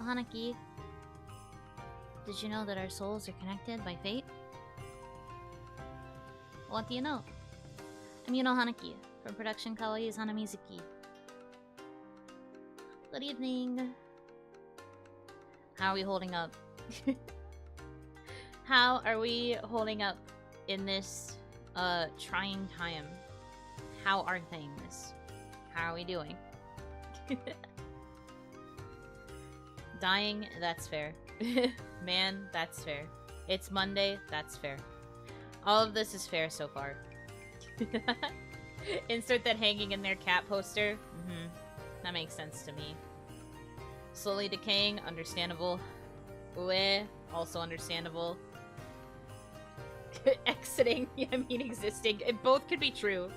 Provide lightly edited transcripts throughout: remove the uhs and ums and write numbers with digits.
Hanaki, did you know that our souls are connected by fate? What do you know? I'm Yuno Hanaki, from production Kawaii's Hanamizuki. Good evening. How are we holding up? How are we holding up in this trying time? How are things? How are we doing? Dying, that's fair. Man, that's fair. It's Monday, that's fair. All of this is fair so far. Insert that hanging in their cat poster. That makes sense to me. Slowly decaying, understandable. Ue, also understandable. Exiting, I mean existing. It both could be true.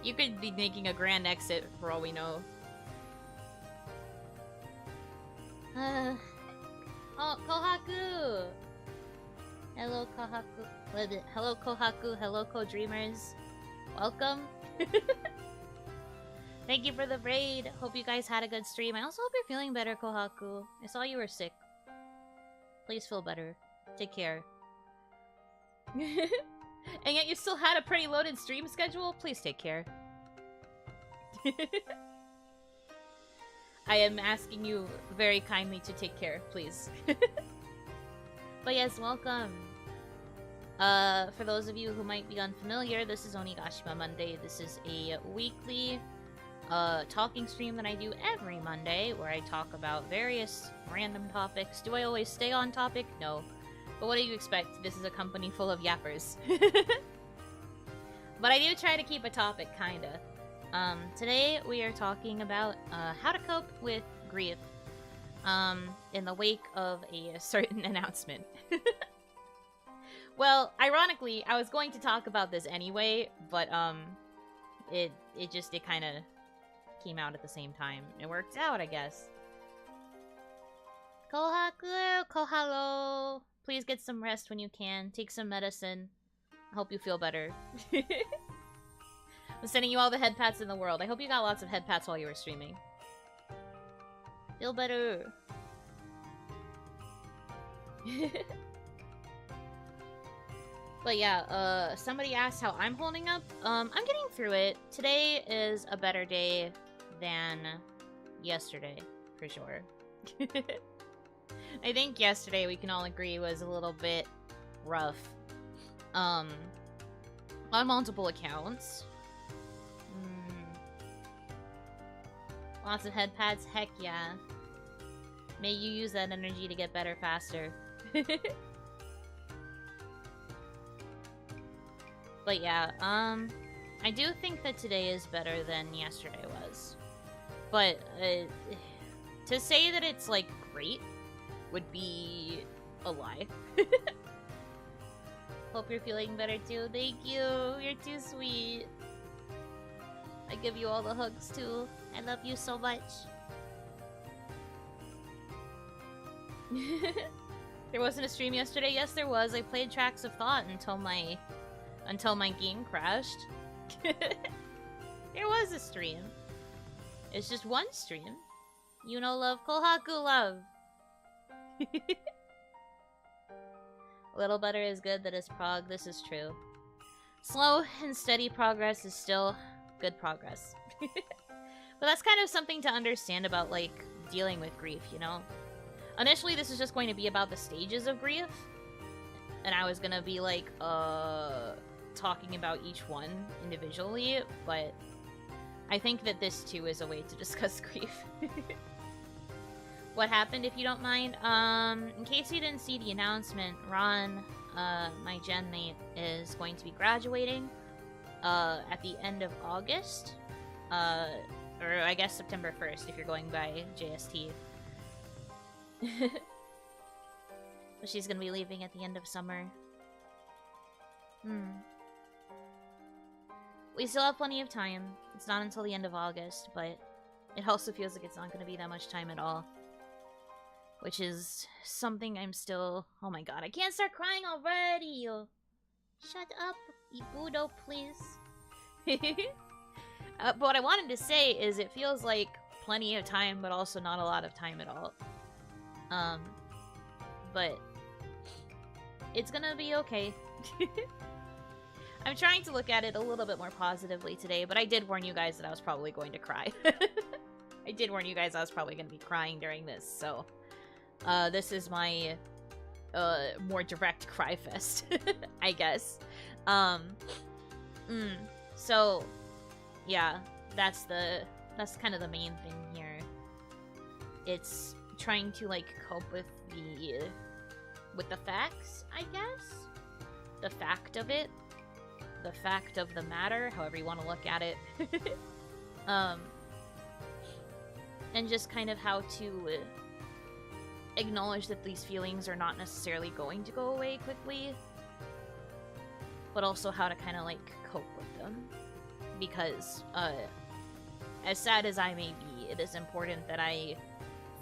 You could be making a grand exit for all we know. Oh, Kohaku! Hello, Kohaku. Hello, Kohaku. Hello, Co-Dreamers. Welcome. Thank you for the raid. Hope you guys had a good stream. I also hope you're feeling better, Kohaku. I saw you were sick. Please feel better. Take care. And yet you still had a pretty loaded stream schedule? Please take care. I am asking you very kindly to take care, please. But yes, welcome. For those of you who might be unfamiliar, this is Onigashima Monday. This is a weekly talking stream that I do every Monday, where I talk about various random topics. Do I always stay on topic? No. But what do you expect? This is a company full of yappers. But I do try to keep a topic, kinda. Today we are talking about how to cope with grief in the wake of a certain announcement. Well, ironically, I was going to talk about this anyway, but it kind of came out at the same time. It worked out, I guess. Kohaku, kohalo. Please get some rest when you can. Take some medicine. I hope you feel better. I'm sending you all the head pats in the world. I hope you got lots of head pats while you were streaming. Feel better. But yeah, somebody asked how I'm holding up. I'm getting through it. Today is a better day than yesterday, for sure. I think yesterday, we can all agree, was a little bit rough. On multiple accounts. Lots of head pads? Heck yeah. May you use that energy to get better faster. But yeah, I do think that today is better than yesterday was. But, to say that it's, like, great would be a lie. Hope you're feeling better too. Thank you. You're too sweet. I give you all the hugs too. I love you so much. There wasn't a stream yesterday? Yes, there was. I played Tracks of Thought until my game crashed. There was a stream. It's just one stream. You know love, Kohaku love. Little better is good, that is prog. This is true. Slow and steady progress is still good progress. But that's kind of something to understand about, like, dealing with grief, you know? Initially, this is just going to be about the stages of grief. And I was gonna be, like, talking about each one individually, but I think that this, too, is a way to discuss grief. What happened, if you don't mind? In case you didn't see the announcement, Ron, my gen mate, is going to be graduating at the end of August. Or I guess September 1st if you're going by JST. But she's gonna be leaving at the end of summer. We still have plenty of time. It's not until the end of August, but it also feels like it's not gonna be that much time at all. Which is something I'm still... Oh my god, I can't start crying already! Shut up, Ibudo, please. But what I wanted to say is it feels like plenty of time, but also not a lot of time at all. But it's gonna be okay. I'm trying to look at it a little bit more positively today, but I did warn you guys that I was probably going to cry. I did warn you guys I was probably going to be crying during this, so this is my more direct cry fest, I guess. So yeah, that's kind of the main thing here. It's trying to like cope with the facts, I guess. The fact of it. The fact of the matter, however you want to look at it. And just kind of how to acknowledge that these feelings are not necessarily going to go away quickly, but also how to kind of like cope with them. Because as sad as I may be, it is important that I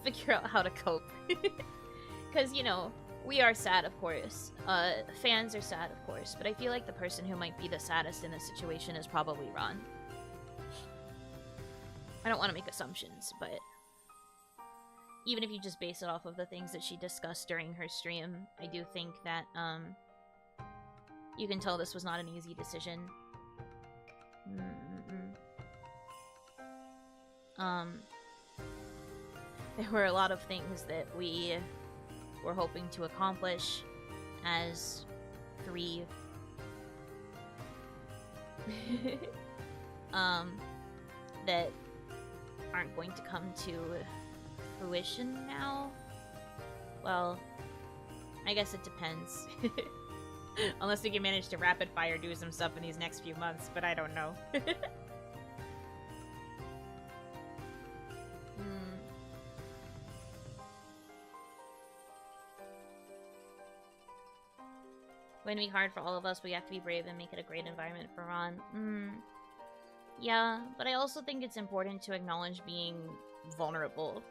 figure out how to cope. Because, you know, we are sad, of course. Fans are sad, of course. But I feel like the person who might be the saddest in this situation is probably Ron. I don't want to make assumptions, but even if you just base it off of the things that she discussed during her stream, I do think that, you can tell this was not an easy decision. There were a lot of things that we were hoping to accomplish as three that aren't going to come to fruition now. Well, I guess it depends. Unless we can manage to rapid fire do some stuff in these next few months, but I don't know. Going to be hard for all of us, but we have to be brave and make it a great environment for Ron. Yeah, but I also think it's important to acknowledge being vulnerable.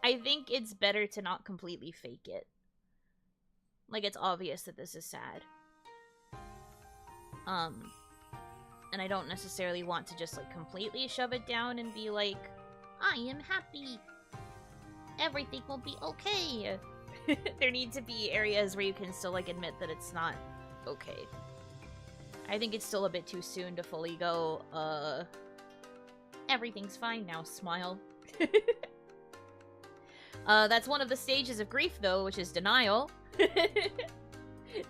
I think it's better to not completely fake it. Like, it's obvious that this is sad. And I don't necessarily want to just, like, completely shove it down and be like, I am happy. Everything will be okay. There need to be areas where you can still, like, admit that it's not okay. I think it's still a bit too soon to fully go, everything's fine now, smile. That's one of the stages of grief, though, which is denial.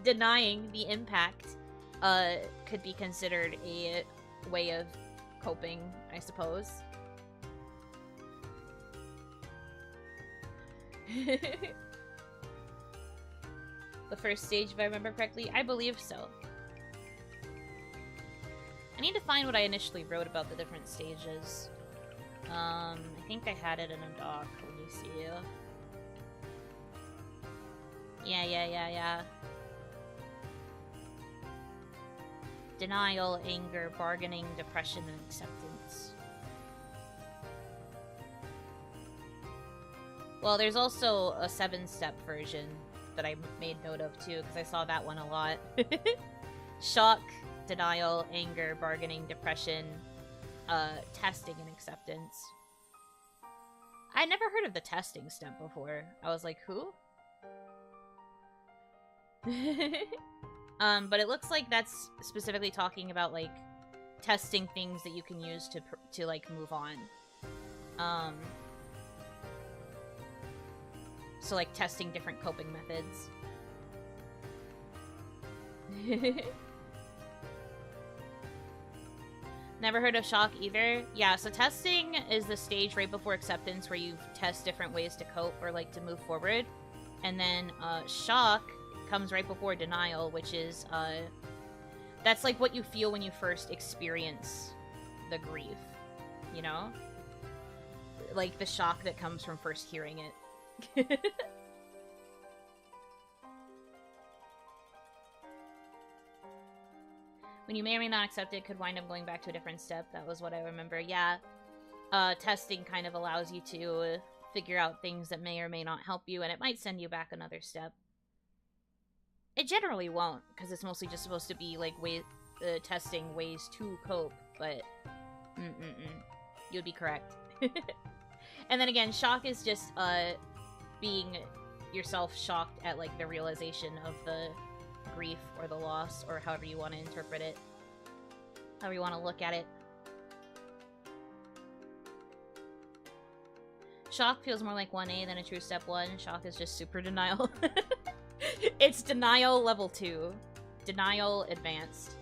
Denying the impact, could be considered a way of coping, I suppose. The first stage, if I remember correctly? I believe so. I need to find what I initially wrote about the different stages. I think I had it in a doc. Let me see. Yeah. Denial, anger, bargaining, depression, and acceptance. Well, there's also a 7-step version that I made note of, too, because I saw that one a lot. Shock, denial, anger, bargaining, depression, testing, and acceptance. I never heard of the testing step before. I was like, who? But it looks like that's specifically talking about, like, testing things that you can use to like, move on. So, like, testing different coping methods. Never heard of shock either. Yeah, so testing is the stage right before acceptance where you test different ways to cope or, like, to move forward. And then, shock comes right before denial, which is, that's, like, what you feel when you first experience the grief, you know? Like, the shock that comes from first hearing it. When you may or may not accept it, could wind up going back to a different step. That was what I remember. Yeah, testing kind of allows you to figure out things that may or may not help you, and it might send you back another step. It generally won't, because it's mostly just supposed to be, like, testing ways to cope, but you'd be correct. And then again, shock is just, being yourself shocked at, like, the realization of the grief or the loss, or however you want to interpret it. However you want to look at it. Shock feels more like 1A than a true step 1. Shock is just super denial. It's denial level 2. Denial advanced.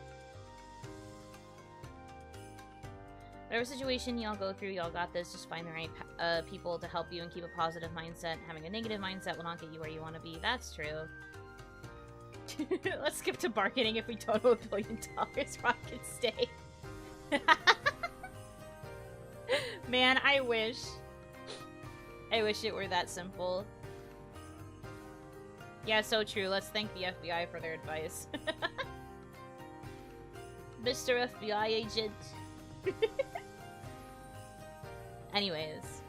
Whatever situation y'all go through, y'all got this. Just find the right people to help you and keep a positive mindset. Having a negative mindset will not get you where you want to be. That's true. Let's skip to bargaining. If we total $1 billion, Rock can stay. Man, I wish. I wish it were that simple. Yeah, so true. Let's thank the FBI for their advice. Mr. FBI agent. Anyways.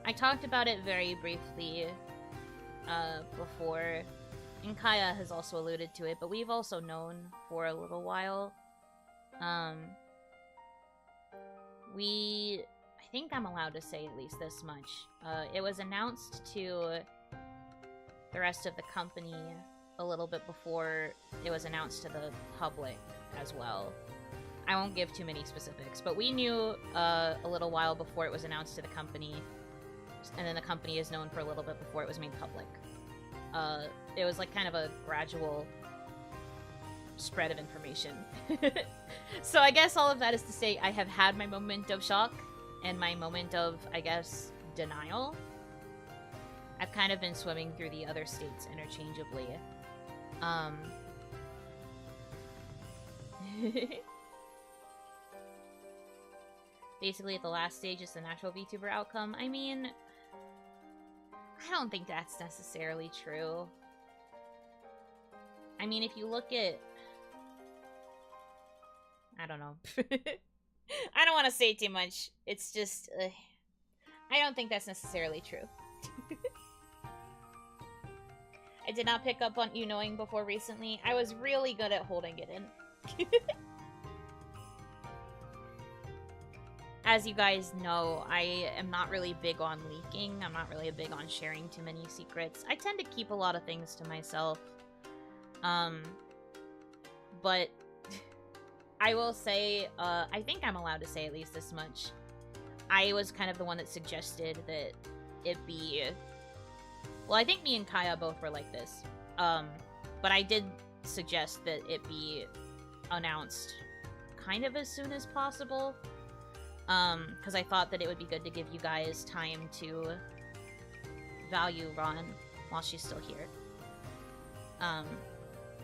I talked about it very briefly before, and Kaya has also alluded to it, but we've also known for a little while. I think I'm allowed to say at least this much. It was announced to the rest of the company a little bit before it was announced to the public as well. I won't give too many specifics, but we knew a little while before it was announced to the company, and then the company is known for a little bit before it was made public. It was like kind of a gradual spread of information. So I guess all of that is to say I have had my moment of shock and my moment of, I guess, denial. I've kind of been swimming through the other states interchangeably. Basically, at the last stage is the natural VTuber outcome. I mean, I don't think that's necessarily true. I mean, if you look at... I don't know. I don't want to say too much. It's just... I don't think that's necessarily true. I did not pick up on you knowing before recently. I was really good at holding it in. As you guys know, I am not really big on leaking. I'm not really big on sharing too many secrets. I tend to keep a lot of things to myself. But I will say, I think I'm allowed to say at least this much. I was kind of the one that suggested that it be... Well, I think me and Kaya both were like this. But I did suggest that it be announced kind of as soon as possible. Because I thought that it would be good to give you guys time to value Ron while she's still here.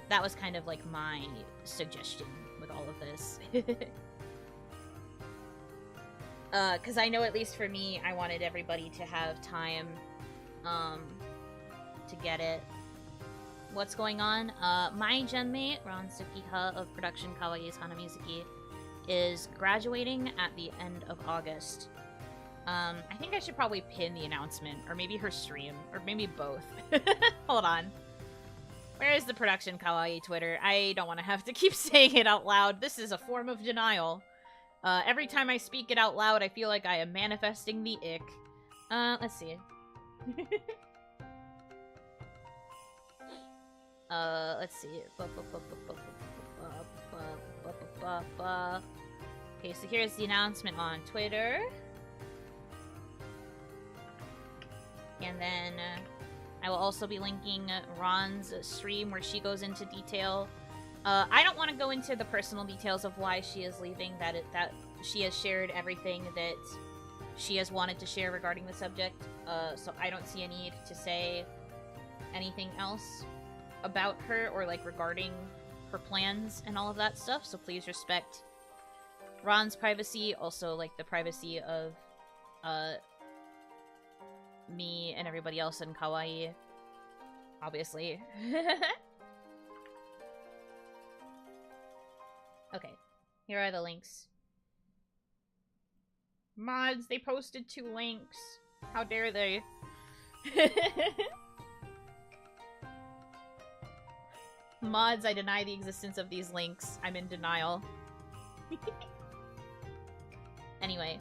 That was kind of like my suggestion with all of this. Because I know at least for me, I wanted everybody to have time to get it. What's going on? My genmate, Ron Sukiha of Production Kawaii's Hanamizuki, is graduating at the end of August. I think I should probably pin the announcement, or maybe her stream, or maybe both. Hold on. Where is the Production Kawaii Twitter? I don't want to have to keep saying it out loud. This is a form of denial. Every time I speak it out loud, I feel like I am manifesting the ick. Let's see. Let's see. Okay, so here's the announcement on Twitter. And then I will also be linking Ron's stream where she goes into detail. I don't want to go into the personal details of why she is leaving, that she has shared everything that she has wanted to share regarding the subject, so I don't see a need to say anything else about her or like regarding her plans and all of that stuff, so please respect Ron's privacy, also like the privacy of me and everybody else in Kawaii, obviously. Okay, here are the links. Mods, they posted 2 links. How dare they? Mods, I deny the existence of these links. I'm in denial. Anyway.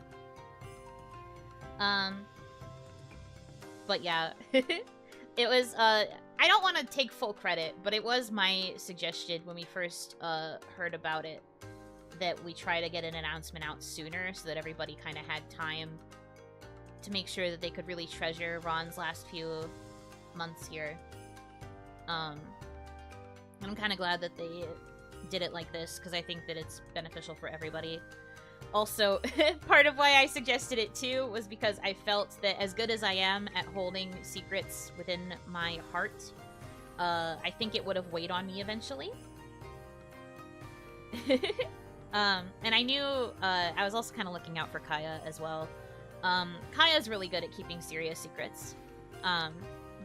But yeah. It was, I don't want to take full credit, but it was my suggestion when we first, heard about it, that we try to get an announcement out sooner so that everybody kind of had time to make sure that they could really treasure Ron's last few months here. And I'm kind of glad that they did it like this, because I think that it's beneficial for everybody. Also, part of why I suggested it too was because I felt that as good as I am at holding secrets within my heart, I think it would have weighed on me eventually. And I knew, I was also kind of looking out for Kaya as well. Kaya's really good at keeping serious secrets.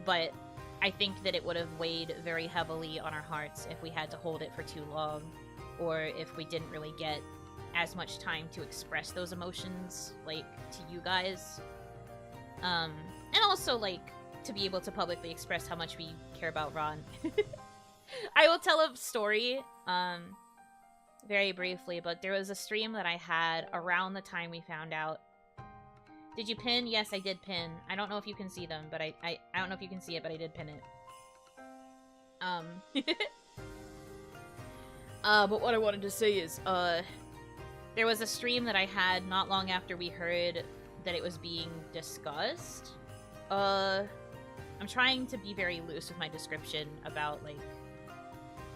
But I think that it would have weighed very heavily on our hearts if we had to hold it for too long, or if we didn't really get as much time to express those emotions, like, to you guys. And also, like, to be able to publicly express how much we care about Ron. I will tell a story, very briefly, but there was a stream that I had around the time we found out. Did you pin? Yes, I did pin. I don't know if you can see them, but I don't know if you can see it, but I did pin it. But what I wanted to say is, there was a stream that I had not long after we heard that it was being discussed. I'm trying to be very loose with my description about, like,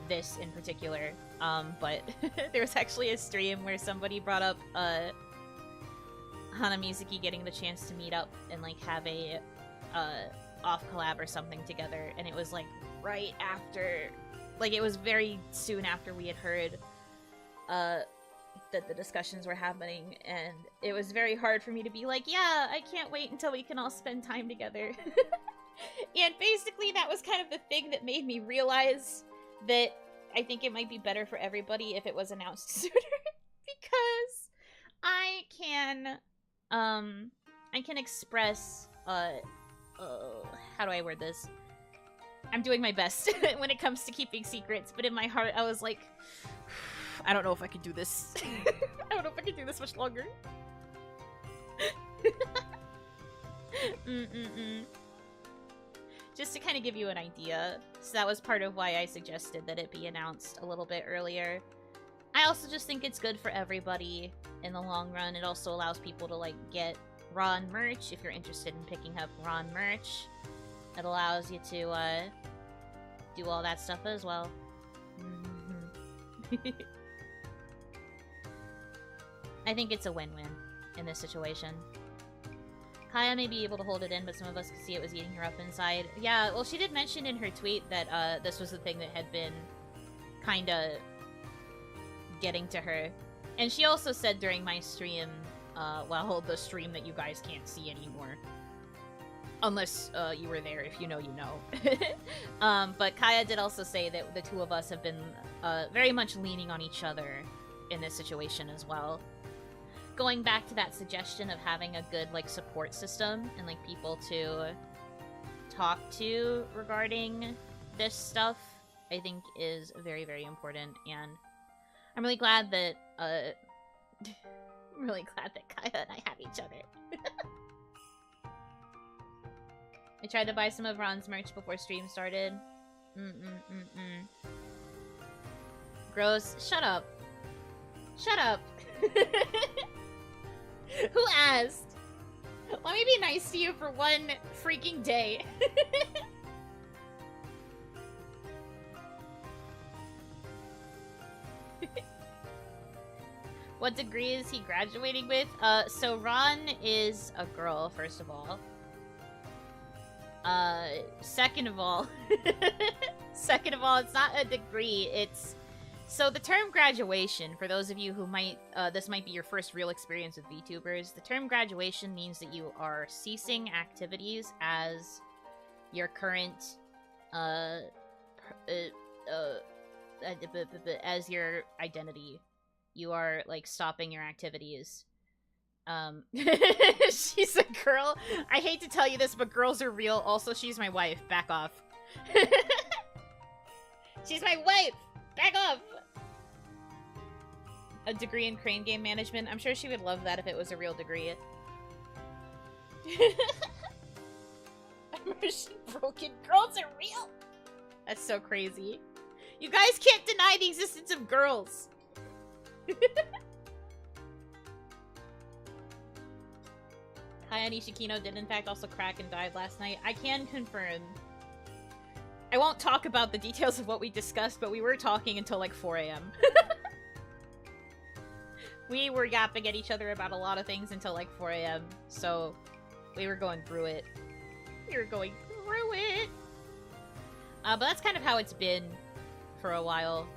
this in particular. But there was actually a stream where somebody brought up, Hanamizuki getting the chance to meet up and, like, have a, off collab or something together, and it was, like, right after, like, it was very soon after we had heard, that the discussions were happening, and it was very hard for me to be like, yeah, I can't wait until we can all spend time together. And basically that was kind of the thing that made me realize that I think it might be better for everybody if it was announced sooner, because I can express, how do I word this? I'm doing my best when it comes to keeping secrets, but in my heart I was like, I don't know if I can do this. I don't know if I can do this much longer. Just to kind of give you an idea. So that was part of why I suggested that it be announced a little bit earlier. I also just think it's good for everybody in the long run. It also allows people to, like, get Ron merch if you're interested in picking up Ron merch. It allows you to do all that stuff as well. I think it's a win-win in this situation. Kaya may be able to hold it in, but some of us could see it was eating her up inside. Yeah, well, she did mention in her tweet that this was the thing that had been kinda getting to her. And she also said during my stream, well, the stream that you guys can't see anymore. Unless you were there. If you know, you know. But Kaya did also say that the two of us have been very much leaning on each other in this situation as well. Going back to that suggestion of having a good, like, support system and, like, people to talk to regarding this stuff, I think is very, very important, and I'm really glad that, I'm really glad that Kaya and I have each other. I tried to buy some of Ron's merch before stream started. Gross. Shut up. Shut up. Who asked? Let me be nice to you for one freaking day. What degree is he graduating with? So Ron is a girl, first of all. Second of all, it's not a degree, it's... So the term graduation, for those of you who might, this might be your first real experience with VTubers, the term graduation means that you are ceasing activities as your current, as your identity. You are, like, stopping your activities. She's a girl. I hate to tell you this, but girls are real. Also, she's my wife. Back off. She's my wife! Back off! a degree in crane game management. I'm sure she would love that if it was a real degree. Immersion broken girls are real? That's so crazy. You guys can't deny the existence of girls. Kaya Nishikino did in fact also crack and died last night. I can confirm. I won't talk about the details of what we discussed, but we were talking until like 4 a.m. We were yapping at each other about a lot of things until like 4 a.m. So we were going through it. We were going through it. But that's kind of how it's been for a while.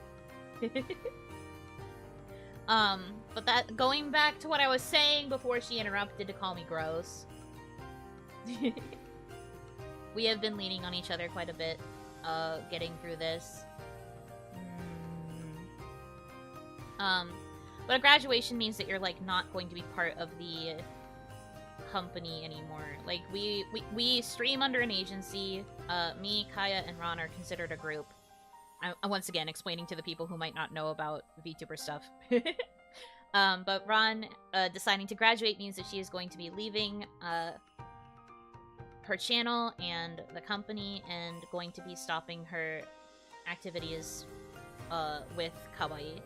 But that, going back to what I was saying before she interrupted to call me gross. We have been leaning on each other quite a bit, getting through this. But a graduation means that you're, like, not going to be part of the company anymore. Like, we stream under an agency. Me, Kaya, and Ron are considered a group. I'm once again explaining to the people who might not know about VTuber stuff. But Ron deciding to graduate means that she is going to be leaving her channel and the company and going to be stopping her activities with kawaii.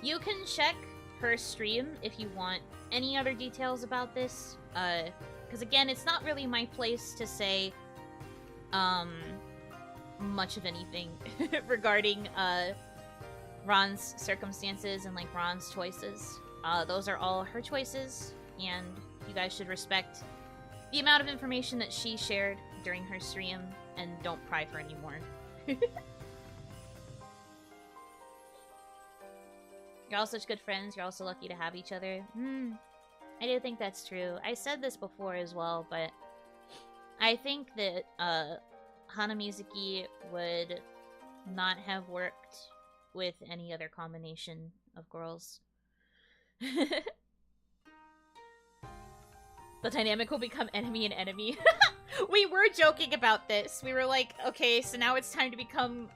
You can check her stream if you want any other details about this, because again, it's not really my place to say much of anything regarding Ron's circumstances and like Ron's choices. Those are all her choices, and you guys should respect the amount of information that she shared during her stream and don't pry for any more. You're all such good friends. You're all so lucky to have each other. I do think that's true. I said this before as well, but I think that Hanamizuki would not have worked with any other combination of girls. The dynamic will become enemy and enemy. We were joking about this. We were like, okay, so now it's time to become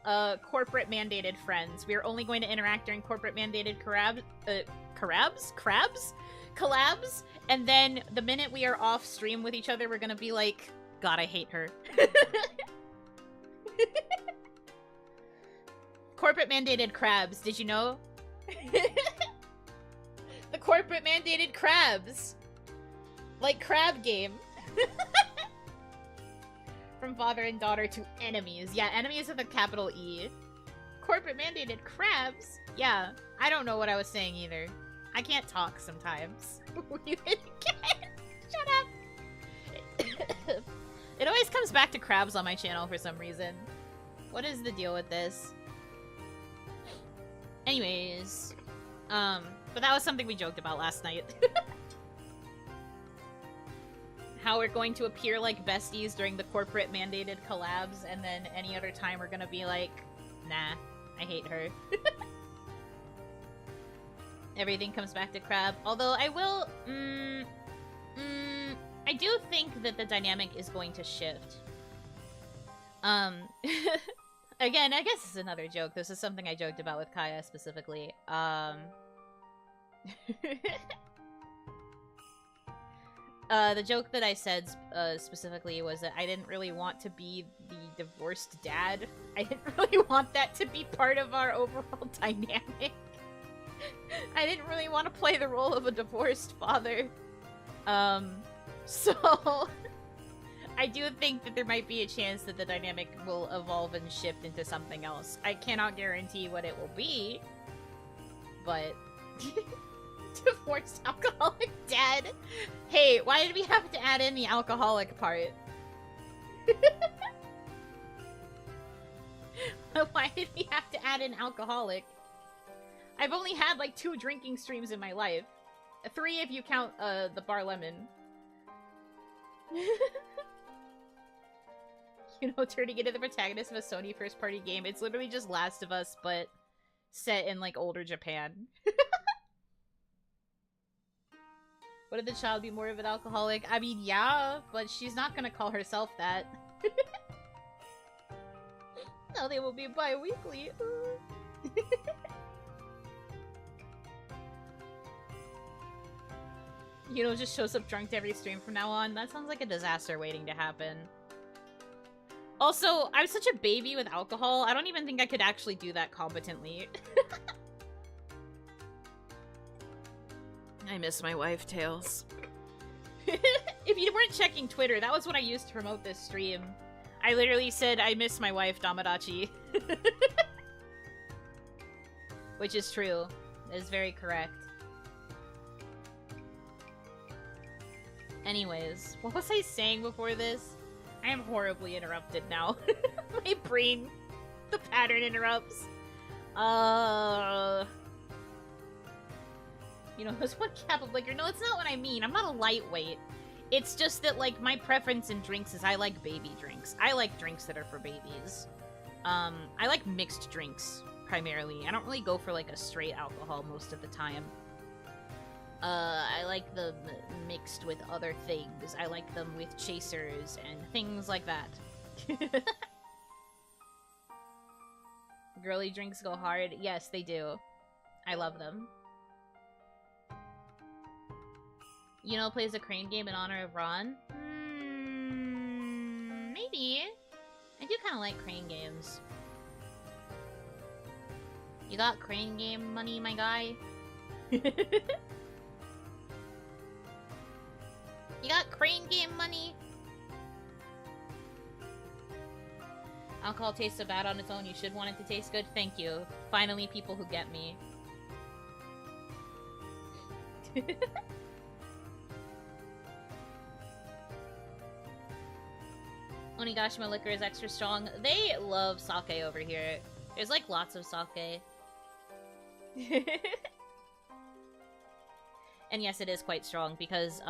corporate mandated friends. We are only going to interact during corporate mandated collabs, and then the minute we are off stream with each other, we're gonna be like, God, I hate her. Corporate mandated crabs, did you know? The corporate mandated crabs. Like crab game. From father and daughter to enemies. Yeah, enemies with a capital E. Corporate mandated crabs? Yeah, I don't know what I was saying either. I can't talk sometimes. You can. Shut up. It always comes back to crabs on my channel for some reason. What is the deal with this? Anyways, but that was something we joked about last night. How we're going to appear like besties during the corporate mandated collabs, and then any other time we're gonna be like, nah, I hate her. Everything comes back to crab. Although I will, I do think that the dynamic is going to shift. Again, I guess it's another joke. This is something I joked about with Kaya specifically. The joke that I said specifically was that I didn't really want to be the divorced dad. I didn't really want that to be part of our overall dynamic. I didn't really want to play the role of a divorced father. So I do think that there might be a chance that the dynamic will evolve and shift into something else. I cannot guarantee what it will be, but... Divorced alcoholic dad. Hey, why did we have to add in the alcoholic part? Why did we have to add in alcoholic? I've only had like 2 drinking streams in my life. 3 if you count the bar lemon. You know, turning into the protagonist of a Sony first party game. It's literally just Last of Us, but set in like older Japan. Would the child be more of an alcoholic? I mean, yeah, but she's not gonna call herself that. No, they will be bi-weekly. Yuno just shows up drunk to every stream from now on. That sounds like a disaster waiting to happen. Also, I'm such a baby with alcohol, I don't even think I could actually do that competently. I miss my wife, Tails. If you weren't checking Twitter, that was what I used to promote this stream. I literally said, I miss my wife, Damadachi. Which is true. That is very correct. Anyways, what was I saying before this? I am horribly interrupted now. My brain, the pattern interrupts. You know, there's one cap of liquor. No, that's not what I mean. I'm not a lightweight. It's just that, like, my preference in drinks is I like baby drinks. I like drinks that are for babies. I like mixed drinks, primarily. I don't really go for, like, a straight alcohol most of the time. I like them mixed with other things. I like them with chasers and things like that. Girly drinks go hard. Yes, they do. I love them. Yuno plays a crane game in honor of Ron? Maybe. I do kind of like crane games. You got crane game money, my guy? You got crane game money? Alcohol tastes so bad on its own, you should want it to taste good? Thank you. Finally, people who get me. Onigashima liquor is extra strong. They love sake over here. There's like lots of sake. And yes, it is quite strong because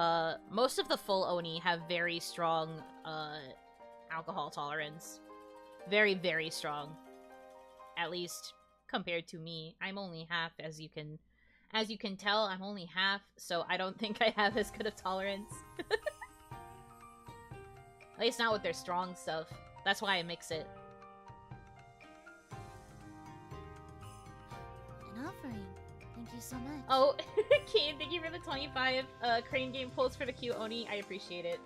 most of the full Oni have very strong alcohol tolerance. Very, very strong. At least compared to me. I'm only half, as you can tell, I'm only half, so I don't think I have as good a tolerance. At least not with their strong stuff. That's why I mix it. An offering. Thank you so much. Oh, Kane, thank you for the 25 crane game pulls for the cute Oni. I appreciate it.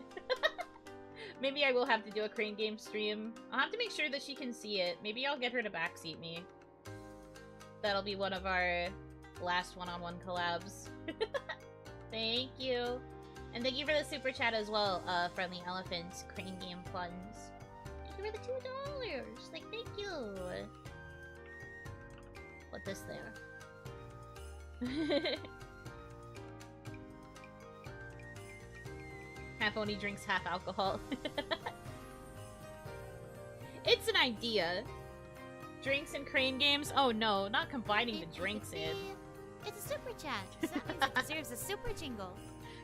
Maybe I will have to do a crane game stream. I'll have to make sure that she can see it. Maybe I'll get her to backseat me. That'll be one of our last one-on-one collabs. Thank you. And thank you for the super chat as well, Friendly Elephants, Crane Game Funds. Thank you for the $2. Like, thank you. Put this there. Half Oni drinks half alcohol. It's an idea. Drinks and crane games? Oh no, not combining the drinks in. It's a super chat, so that means it deserves a super jingle.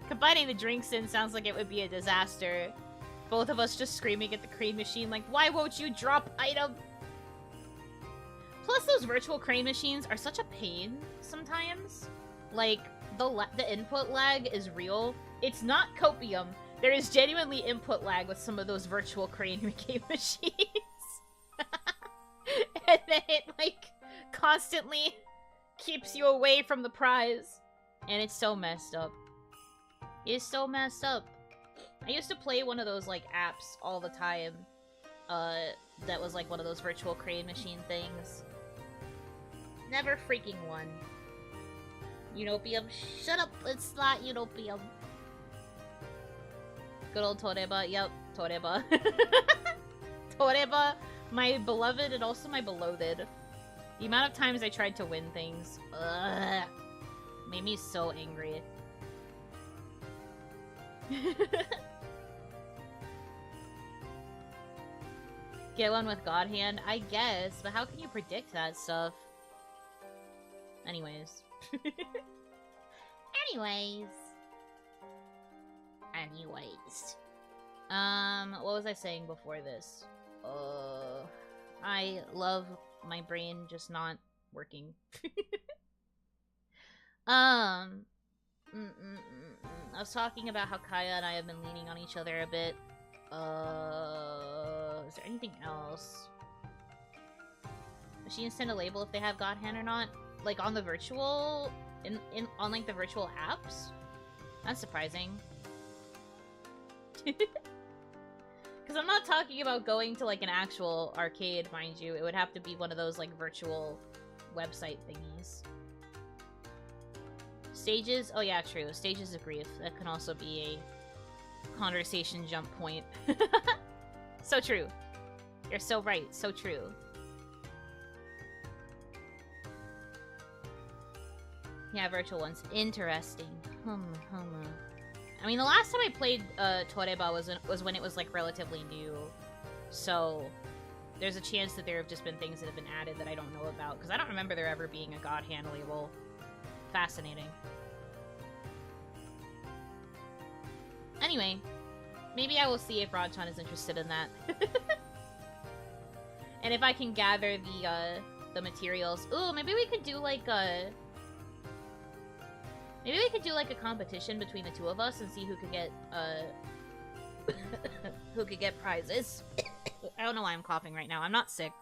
Combining the drinks in sounds like it would be a disaster. Both of us just screaming at the crane machine like, why won't you drop item? Plus, those virtual crane machines are such a pain sometimes. Like, the input lag is real. It's not copium. There is genuinely input lag with some of those virtual crane game machines. And then it, like, constantly keeps you away from the prize. And it's so messed up. It's so messed up. I used to play one of those, like, apps all the time. That was, like, one of those virtual crane machine things. Never freaking won. Unopium. Shut up, it's not Unopium. Good old Toreba. Yep, Toreba. Toreba, my beloved and also my beloved. The amount of times I tried to win things. Ugh. Made me so angry. Get one with God Hand? I guess, but how can you predict that stuff? Anyways. Anyways. What was I saying before this? I love my brain just not working. I was talking about how Kaya and I have been leaning on each other a bit. Is there anything else? Machines tend to label if they have God Hand or not. Like on the virtual, on like the virtual apps. That's surprising. Because I'm not talking about going to, like, an actual arcade, mind you. It would have to be one of those, like, virtual website thingies. Stages? Oh, yeah, true. Stages of Grief. That can also be a conversation jump point. So true. You're so right. So true. Yeah, virtual ones. Interesting. I mean, the last time I played Toreba was when it was, like, relatively new. So, there's a chance that there have just been things that have been added that I don't know about. Because I don't remember there ever being a God Hand label. Fascinating. Anyway, maybe I will see if Rod-chan is interested in that. And if I can gather the materials. Ooh, maybe we could do, like, a... Maybe we could do, like, a competition between the two of us and see who could get, who could get prizes. I don't know why I'm coughing right now. I'm not sick.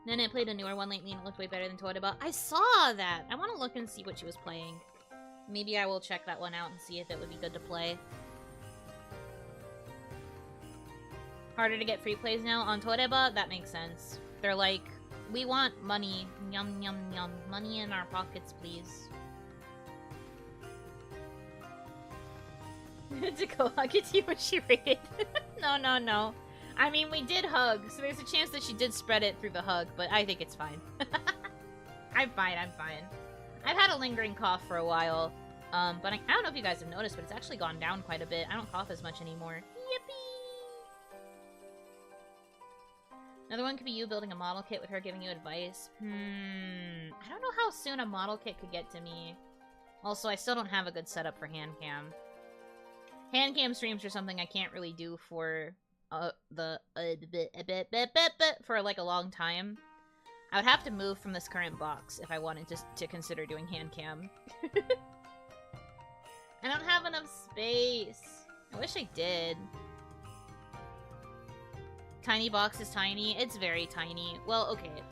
Then I played a newer one lately and it looked way better than Toreba. I saw that! I want to look and see what she was playing. Maybe I will check that one out and see if it would be good to play. Harder to get free plays now on Toreba? That makes sense. They're like, we want money. Yum, yum, yum. Money in our pockets, please. To go hug it to you when she rated. No, no, no. I mean, we did hug, so there's a chance that she did spread it through the hug, but I think it's fine. I'm fine, I'm fine. I've had a lingering cough for a while, but I don't know if you guys have noticed, but it's actually gone down quite a bit. I don't cough as much anymore. Yippee! Another one could be you building a model kit with her giving you advice. I don't know how soon a model kit could get to me. Also, I still don't have a good setup for hand cam. Hand cam streams are something I can't really do for for like a long time. I would have to move from this current box if I wanted to consider doing hand cam. I don't have enough space. I wish I did. Tiny box is tiny. It's very tiny. Well, okay.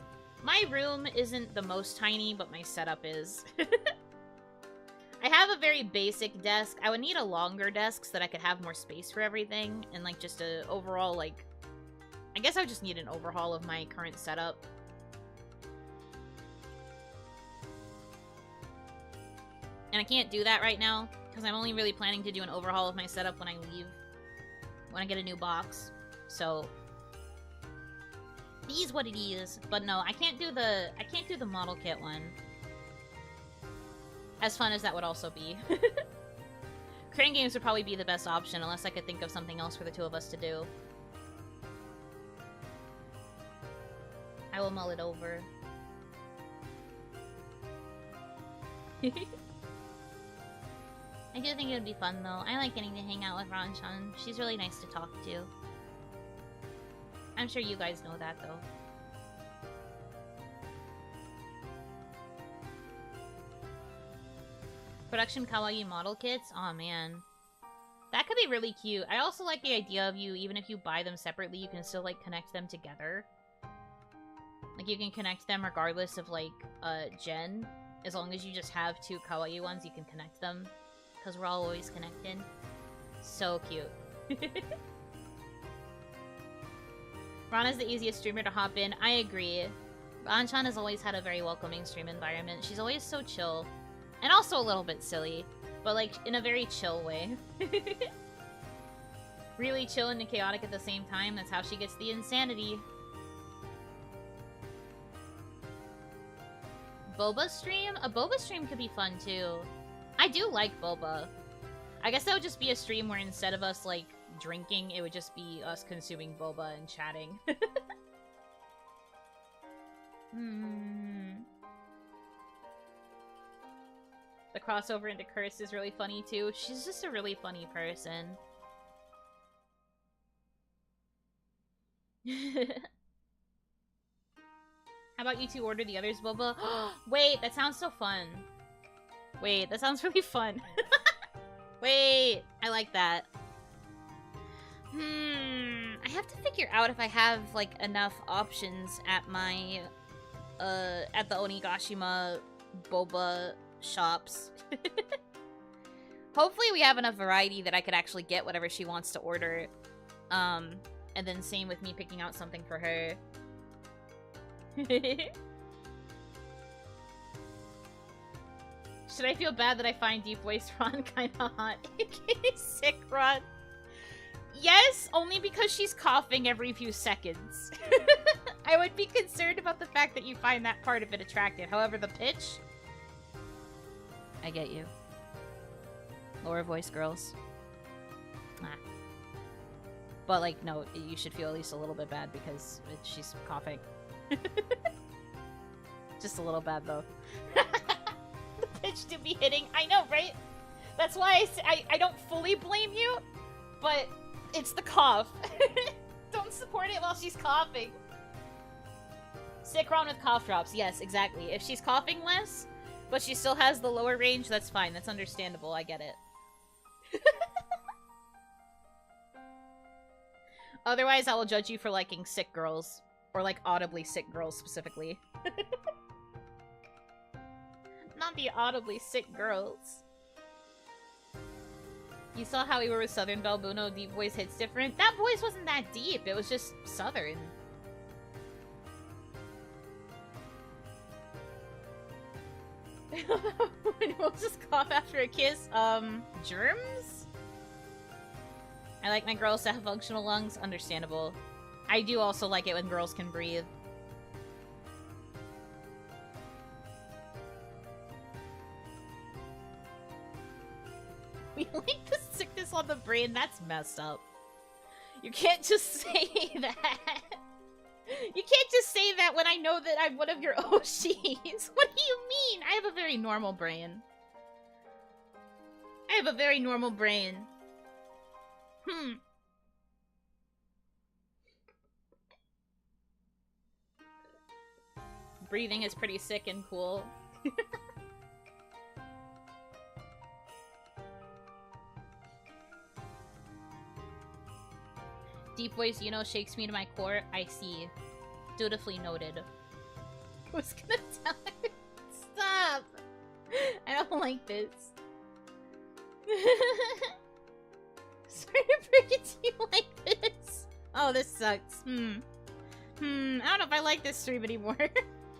My room isn't the most tiny, but my setup is. I have a very basic desk. I would need a longer desk so that I could have more space for everything. And, like, just a overall, like... I guess I would just need an overhaul of my current setup. And I can't do that right now, because I'm only really planning to do an overhaul of my setup when I leave. When I get a new box. So... it is what it is. But no, I can't do the model kit one. As fun as that would also be. Crane games would probably be the best option, unless I could think of something else for the two of us to do. I will mull it over. I do think it would be fun, though. I like getting to hang out with Ran-chan. She's really nice to talk to. I'm sure you guys know that, though. Production kawaii model kits? Aw, man. That could be really cute. I also like the idea of you, even if you buy them separately, you can still, like, connect them together. Like, you can connect them regardless of, like, gen. As long as you just have two kawaii ones, you can connect them. Because we're all always connected. So cute. Ron is the easiest streamer to hop in. I agree. Ran-chan has always had a very welcoming stream environment. She's always so chill. And also a little bit silly. But, like, in a very chill way. Really chill and chaotic at the same time. That's how she gets the insanity. Boba stream? A Boba stream could be fun, too. I do like Boba. I guess that would just be a stream where instead of us, like, drinking, it would just be us consuming boba and chatting. The crossover into Curse is really funny too. She's just a really funny person. How about you two order the others, Boba? Wait, that sounds so fun. Wait, that sounds really fun. Wait, I like that. I have to figure out if I have, like, enough options at my at the Onigashima boba shops. Hopefully we have enough variety that I could actually get whatever she wants to order. And then same with me picking out something for her. Should I feel bad that I find deep voice Ron kinda hot? Sick Ron. Yes, only because she's coughing every few seconds. I would be concerned about the fact that you find that part of it attractive. However, the pitch... I get you. Lower voice girls. Nah. But, like, no, you should feel at least a little bit bad because she's coughing. Just a little bad, though. The pitch to be hitting. I know, right? That's why I don't fully blame you, but it's the cough. Don't support it while she's coughing. Sick Ron with cough drops. Yes, exactly. If she's coughing less, but she still has the lower range, that's fine. That's understandable. I get it. Otherwise, I will judge you for liking sick girls. Or, like, audibly sick girls, specifically. Not the audibly sick girls. You saw how we were with Southern Balbuno, deep voice hits different? That voice wasn't that deep, it was just Southern. We'll just cough after a kiss. Germs? I like my girls to have functional lungs, understandable. I do also like it when girls can breathe. We like the sickness on the brain, that's messed up. You can't just say that. You can't just say that when I know that I'm one of your OGs. What do you mean? I have a very normal brain. I have a very normal brain. Breathing is pretty sick and cool. Deep voice, you know, shakes me to my core. I see. Dutifully noted. Who's gonna tell her? Stop! I don't like this. Sorry to break it to you like this. Oh, this sucks. I don't know if I like this stream anymore.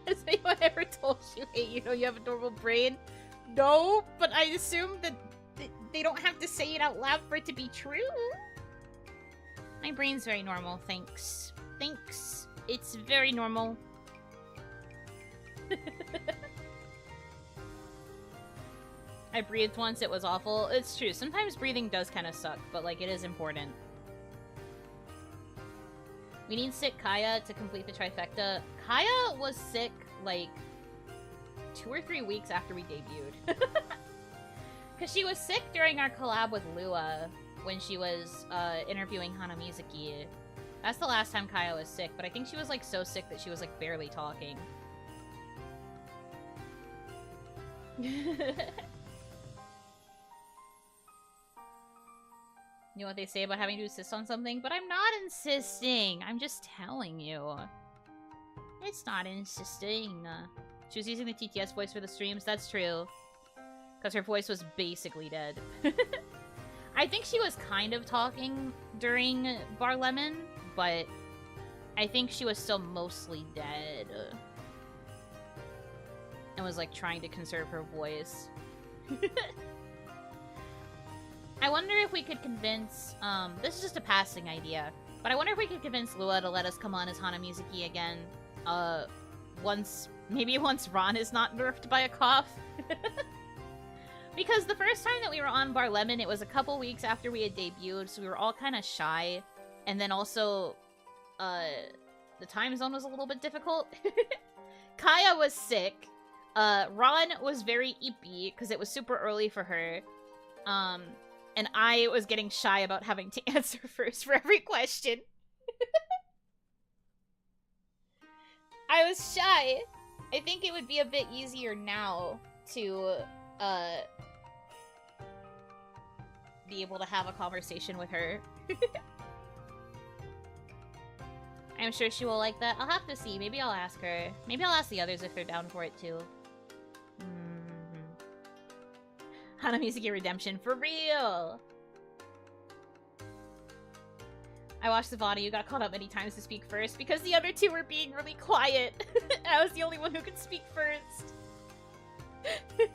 Has anyone ever told you, hey, you know you have a normal brain? No, but I assume that they don't have to say it out loud for it to be true. My brain's very normal, thanks. Thanks. It's very normal. I breathed once, it was awful. It's true, sometimes breathing does kind of suck, but like, it is important. We need sick Kaya to complete the trifecta. Kaya was sick, like, 2 or 3 weeks after we debuted. Because she was sick during our collab with Lua, when she was interviewing Hanamizuki. That's the last time Kaya was sick, but I think she was like so sick that she was like barely talking. You know what they say about having to insist on something? But I'm not insisting! I'm just telling you. It's not insisting. She was using the TTS voice for the streams, that's true. Because her voice was basically dead. I think she was kind of talking during Bar Lemon, but I think she was still mostly dead. And was like trying to conserve her voice. I wonder if we could convince, this is just a passing idea, but I wonder if we could convince Lua to let us come on as Hanamizuki again, maybe once Ron is not nerfed by a cough. Because the first time that we were on Bar Lemon, it was a couple weeks after we had debuted, so we were all kind of shy. And then also, the time zone was a little bit difficult. Kaya was sick. Ron was very ippy, because it was super early for her. And I was getting shy about having to answer first for every question. I was shy. I think it would be a bit easier now to, be able to have a conversation with her. I'm sure she will like that. I'll have to see. Maybe I'll ask her. Maybe I'll ask the others if they're down for it too. Hanamizuki redemption for real! I watched the VOD. You got called up many times to speak first because the other two were being really quiet. I was the only one who could speak first. It'll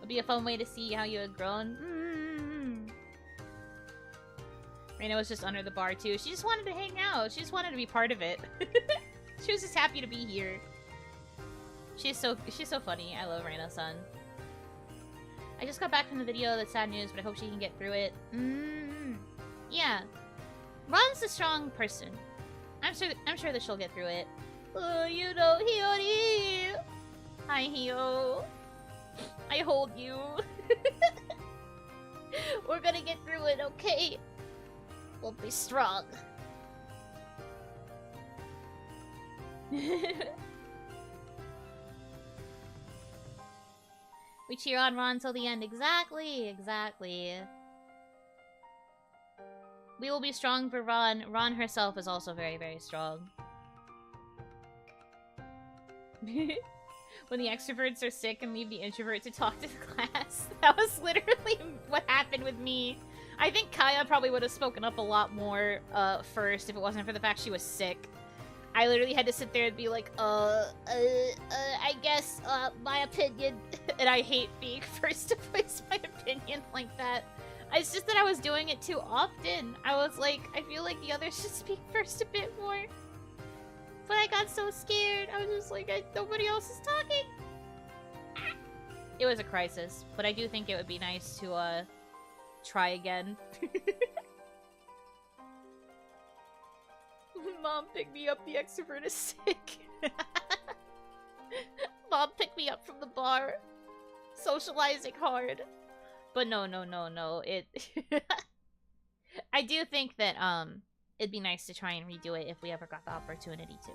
be a fun way to see how you had grown. Reina was just under the bar too. She just wanted to hang out. She just wanted to be part of it. She was just happy to be here. She's so funny. I love Reina-san. I just got back from the video. That's sad news, but I hope she can get through it. Yeah. Ron's a strong person. I'm sure that she'll get through it. Oh, you know, Hiyori! Hi, Hiyo. I hold you. We're gonna get through it, okay? We'll be strong. We cheer on Ron till the end. Exactly, exactly. We will be strong for Ron. Ron herself is also very, very strong. When the extroverts are sick and leave the introvert to talk to the class. That was literally what happened with me. I think Kaya probably would have spoken up a lot more first if it wasn't for the fact she was sick. I literally had to sit there and be like, I guess, my opinion. And I hate being first to voice my opinion like that. It's just that I was doing it too often. I was like, I feel like the others should speak first a bit more. But I got so scared. I was just like, nobody else is talking. It was a crisis, but I do think it would be nice to, try again. Mom, pick me up. The extrovert is sick. Mom, pick me up from the bar. Socializing hard. But no. It... I do think that, it'd be nice to try and redo it if we ever got the opportunity to.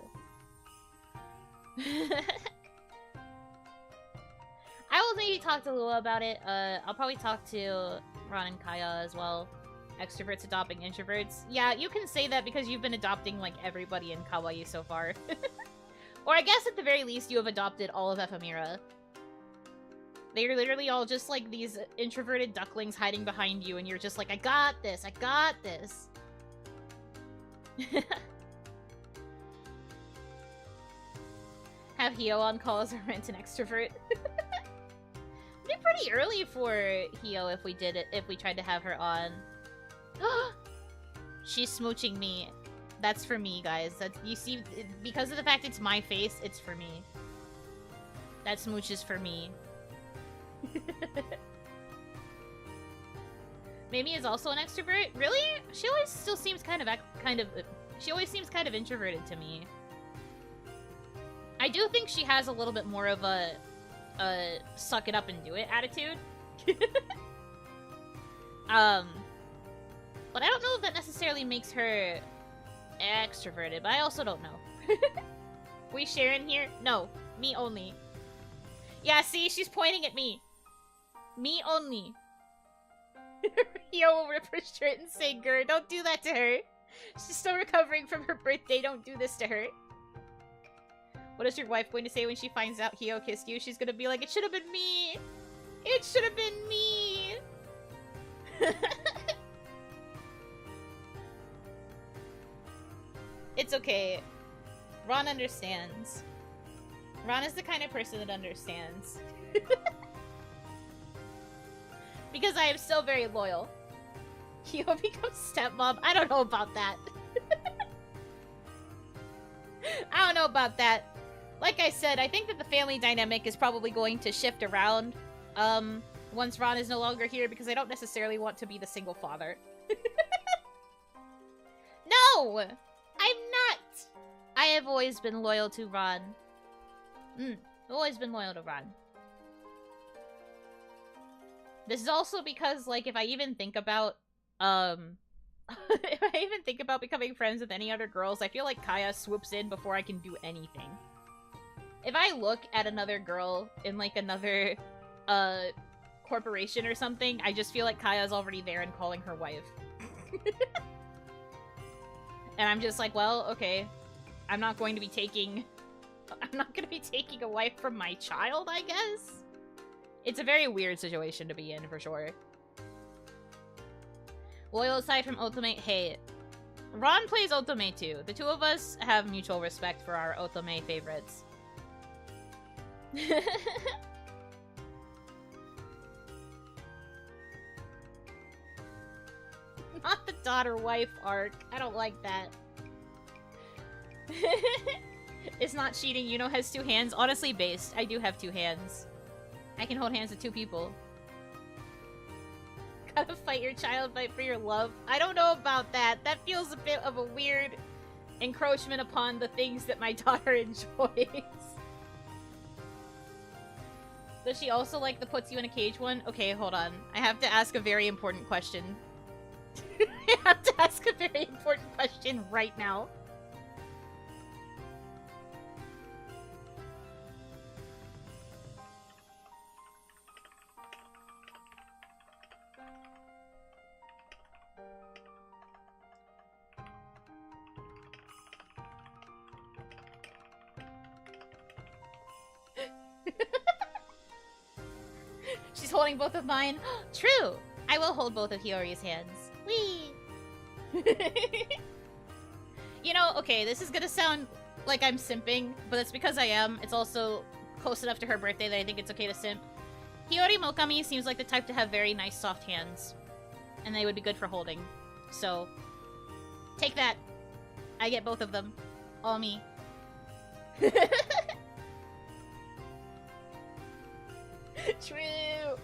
I will maybe talk to Lua about it. I'll probably talk to Ron and Kaya as well. Extroverts adopting introverts. Yeah, you can say that because you've been adopting, like, everybody in kawaii so far. Or I guess at the very least you have adopted all of Ephemera. They're literally all just, like, these introverted ducklings hiding behind you, and you're just like, I got this, I got this. Have Hio on call as a rent an extrovert. It'd be pretty early for Hio if we did it, if we tried to have her on. She's smooching me. That's for me, guys. That's, you see, because of the fact it's my face, it's for me. That smooch is for me. Mimi is also an extrovert? Really? She always still seems she always seems kind of introverted to me. I do think she has a little bit more of a suck it up and do it attitude. But I don't know if that necessarily makes her extroverted, but I also don't know. We share in here? No. Me only. Yeah, see? She's pointing at me. Me only. Yo will rip her shirt and say, "Grr, don't do that to her. She's still recovering from her birthday. Don't do this to her." What is your wife going to say when she finds out Hio kissed you? She's gonna be like, "It should have been me. It should have been me." It's okay. Ron understands. Ron is the kind of person that understands. Because I am still very loyal. Hio becomes stepmom. I don't know about that. I don't know about that. Like I said, I think that the family dynamic is probably going to shift around once Ron is no longer here, because I don't necessarily want to be the single father. No! I'm not! I have always been loyal to Ron. Always been loyal to Ron. This is also because, like, if I even think about, if I even think about becoming friends with any other girls, I feel like Kaya swoops in before I can do anything. If I look at another girl in, like, another, corporation or something, I just feel like Kaya's already there and calling her wife. And I'm just like, well, okay. I'm not going to be taking a wife from my child, I guess? It's a very weird situation to be in, for sure. Loyal aside from Otome, hey, Ron plays Otome too. The two of us have mutual respect for our Otome favorites. Not the daughter-wife arc. I don't like that. It's not cheating. Yuno has 2 hands. Honestly, based. I do have 2 hands. I can hold hands with 2 people. Gotta fight your child, fight for your love. I don't know about that. That feels a bit of a weird encroachment upon the things that my daughter enjoys. Does she also like the puts you in a cage one? Okay, hold on. I have to ask a very important question. I have to ask a very important question right now. She's holding both of mine. True! I will hold both of Hiyori's hands. Whee! You know, okay, this is gonna sound like I'm simping, but that's because I am. It's also close enough to her birthday that I think it's okay to simp. Hiyori Mokami seems like the type to have very nice soft hands. And they would be good for holding. So, take that. I get both of them. All me. True!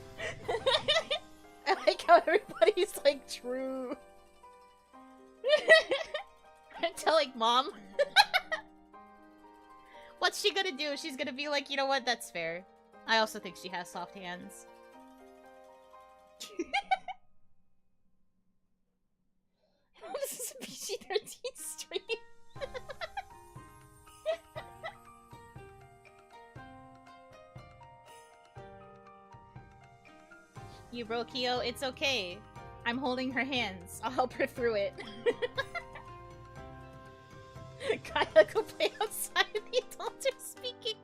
I like how everybody's like, true. I'm telling Mom. What's she gonna do? She's gonna be like, you know what, that's fair. I also think she has soft hands. This is a PG-13 stream. You broke Kyo, it's okay. I'm holding her hands. I'll help her through it. Kaya, go play outside. The adults are speaking.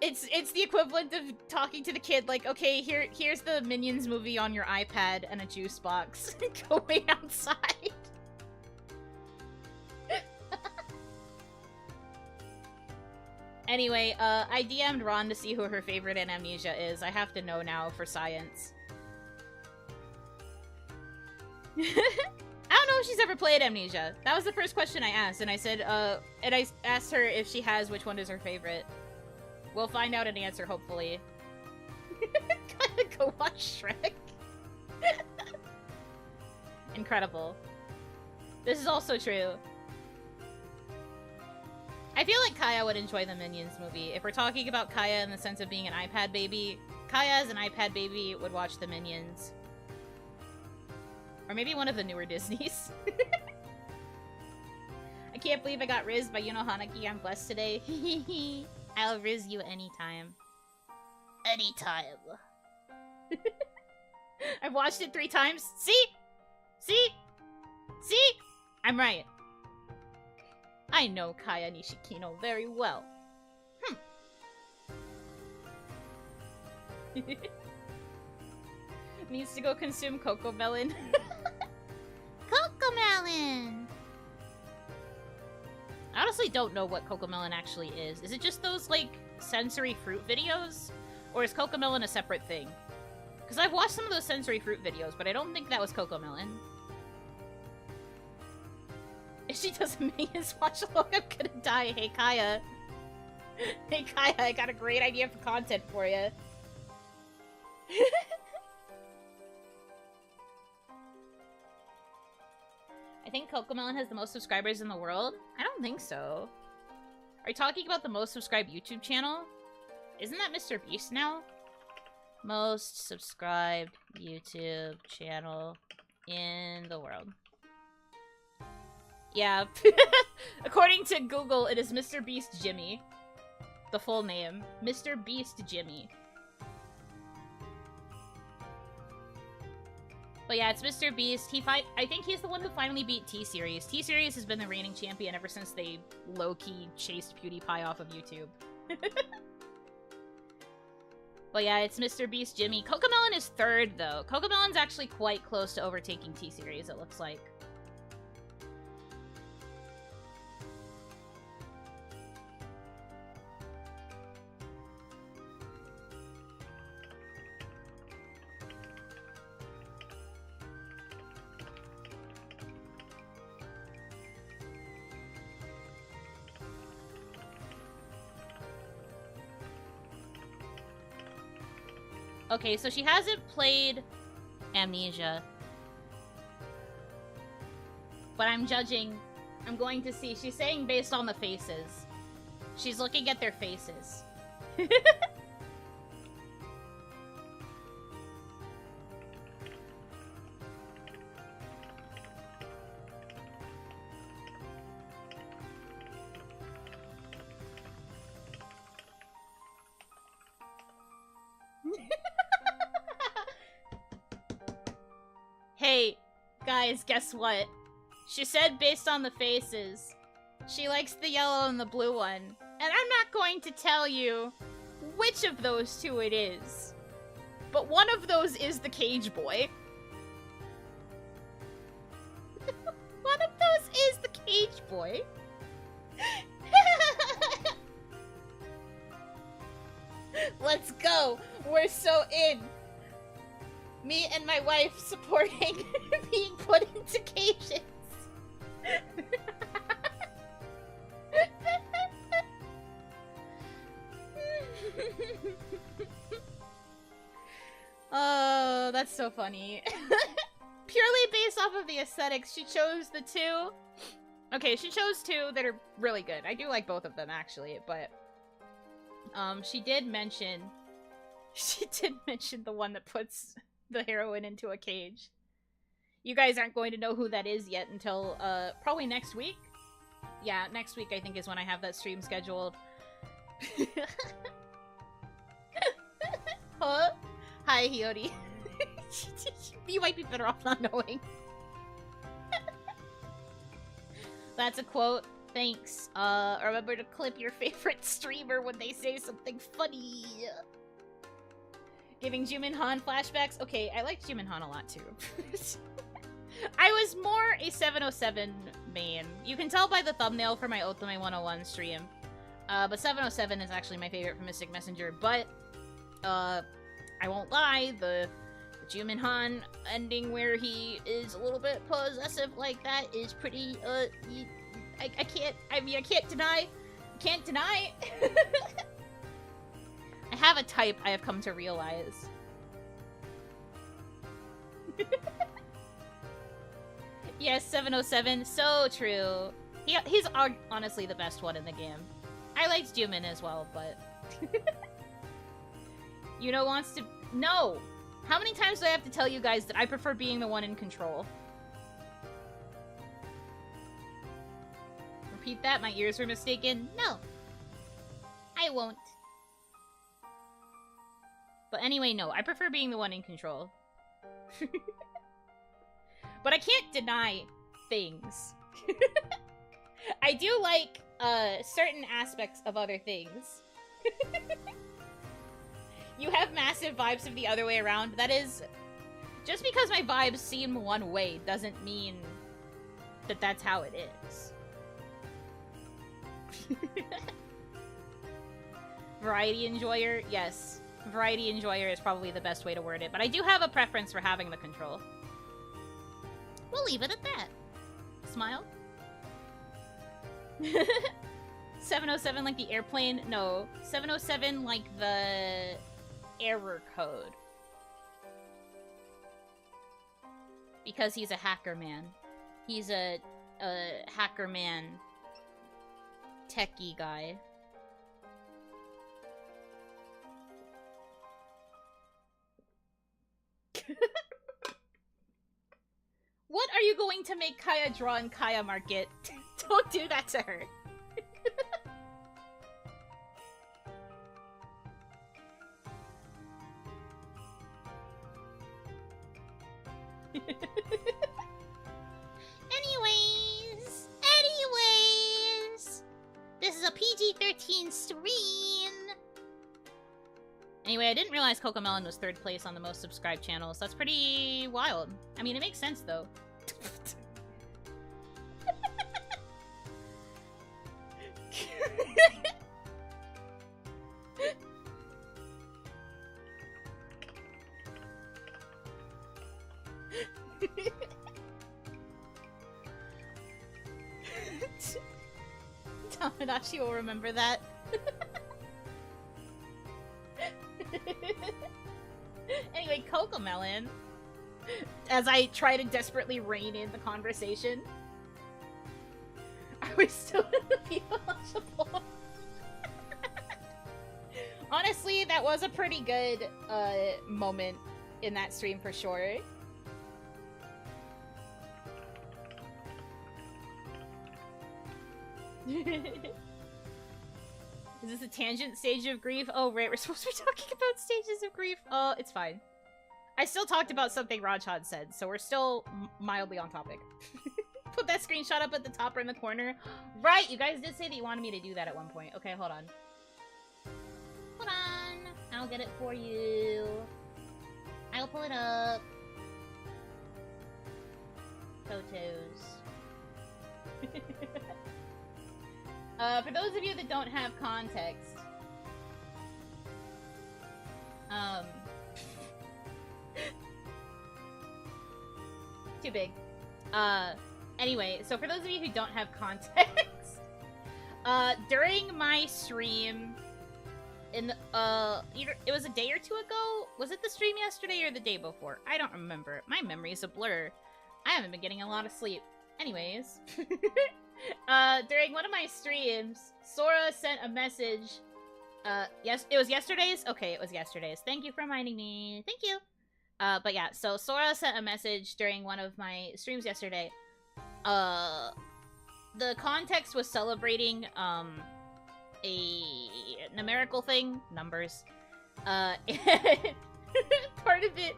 It's the equivalent of talking to the kid like, okay, here's the Minions movie on your iPad and a juice box. Go wait outside. Anyway, I DM'd Ron to see who her favorite in Amnesia is. I have to know now for science. I don't know if she's ever played Amnesia. That was the first question I asked, and I said, and I asked her if she has, which one is her favorite. We'll find out an answer, hopefully. Gotta go watch Shrek. Incredible. This is also true. I feel like Kaya would enjoy the Minions movie. If we're talking about Kaya in the sense of being an iPad baby, Kaya as an iPad baby would watch the Minions. Or maybe one of the newer Disneys. I can't believe I got rizzed by Yuno Hanaki. I'm blessed today. I'll rizz you anytime. Anytime. I've watched it 3 times. See? See? See? I'm right. I know Kaya Nishikino very well. Needs to go consume Coco Melon. Coco Melon! I honestly don't know what Coco Melon actually is. Is it just those, like, sensory fruit videos? Or is Coco Melon a separate thing? Because I've watched some of those sensory fruit videos, but I don't think that was Coco Melon. If she doesn't make us watch along, I'm gonna die. Hey, Kaya. Hey, Kaya, I got a great idea for content for you. I think Cocomelon has the most subscribers in the world? I don't think so. Are you talking about the most subscribed YouTube channel? Isn't that Mr. Beast now? Most subscribed YouTube channel in the world. Yeah. According to Google, it is Mr. Beast Jimmy. The full name. Mr. Beast Jimmy. But yeah, it's Mr. Beast. I think he's the one who finally beat T-Series. T-Series has been the reigning champion ever since they low-key chased PewDiePie off of YouTube. But yeah, it's Mr. Beast Jimmy. Cocomelon is third, though. Cocomelon's actually quite close to overtaking T-Series, it looks like. Okay, so she hasn't played Amnesia. But I'm judging. I'm going to see. She's saying based on the faces. She's looking at their faces. Hey, guys, guess what? She said based on the faces. She likes the yellow and the blue one. And I'm not going to tell you which of those two it is. But one of those is the Cage Boy. One of those is the Cage Boy. Let's go. We're so in. Me and my wife supporting being put into cages. Oh, that's so funny. Purely based off of the aesthetics, she chose the two. Okay, she chose two that are really good. I do like both of them, actually, but she did mention the one that puts the heroine into a cage. You guys aren't going to know who that is yet until probably next week. Yeah, next week I think is when I have that stream scheduled. Huh? Hi, Hiyori. You might be better off not knowing. That's a quote. Thanks. Remember to clip your favorite streamer when they say something funny. Giving Jumin Han flashbacks? Okay, I liked Jumin Han a lot, too. I was more a 707 main. You can tell by the thumbnail for my Otome 101 stream. But 707 is actually my favorite from Mystic Messenger. But, I won't lie, the Jumin Han ending where he is a little bit possessive like that is pretty, I can't deny. I have a type I have come to realize. Yes, 707, so true. He's honestly the best one in the game. I liked Jumin as well, but... Yuno wants to... No! How many times do I have to tell you guys that I prefer being the one in control? Repeat that, my ears were mistaken. No. I won't. But anyway, no, I prefer being the one in control. But I can't deny things. I do like, certain aspects of other things. You have massive vibes of the other way around. That is... Just because my vibes seem one way doesn't mean that that's how it is. Variety enjoyer? Yes. Variety enjoyer is probably the best way to word it, but I do have a preference for having the control. We'll leave it at that. Smile. 707 like the airplane? No. 707 like the error code. Because he's a hacker man. He's a hacker man techie guy. What are you going to make Kaya draw in Kaya Market? Don't do that to her. Anyways, this is a PG-13 stream. Anyway, I didn't realize Cocomelon was 3rd place on the most subscribed channels. That's pretty wild. I mean, it makes sense though. Tamagotchi will remember that. Anyway, Cocomelon, as I try to desperately rein in the conversation, are we still in the people watchable? Honestly, that was a pretty good moment in that stream for sure. Is this a tangent stage of grief? Oh, right, we're supposed to be talking about stages of grief. Oh, it's fine. I still talked about something Rajhad said, so we're still mildly on topic. Put that screenshot up at the top or in the corner. Right, you guys did say that you wanted me to do that at one point. Okay, hold on. Hold on. I'll get it for you. I'll pull it up. Photos. For those of you that don't have context, too big. Anyway, so for those of you who don't have context, during my stream, it was a day or two ago? Was it the stream yesterday or the day before? I don't remember. My memory is a blur. I haven't been getting a lot of sleep. Anyways. During one of my streams, Sora sent a message. Yes, it was yesterday's? Okay, it was yesterday's. Thank you for reminding me. Thank you. But yeah, so Sora sent a message during one of my streams yesterday. The context was celebrating, a numerical thing. Numbers. And part of it,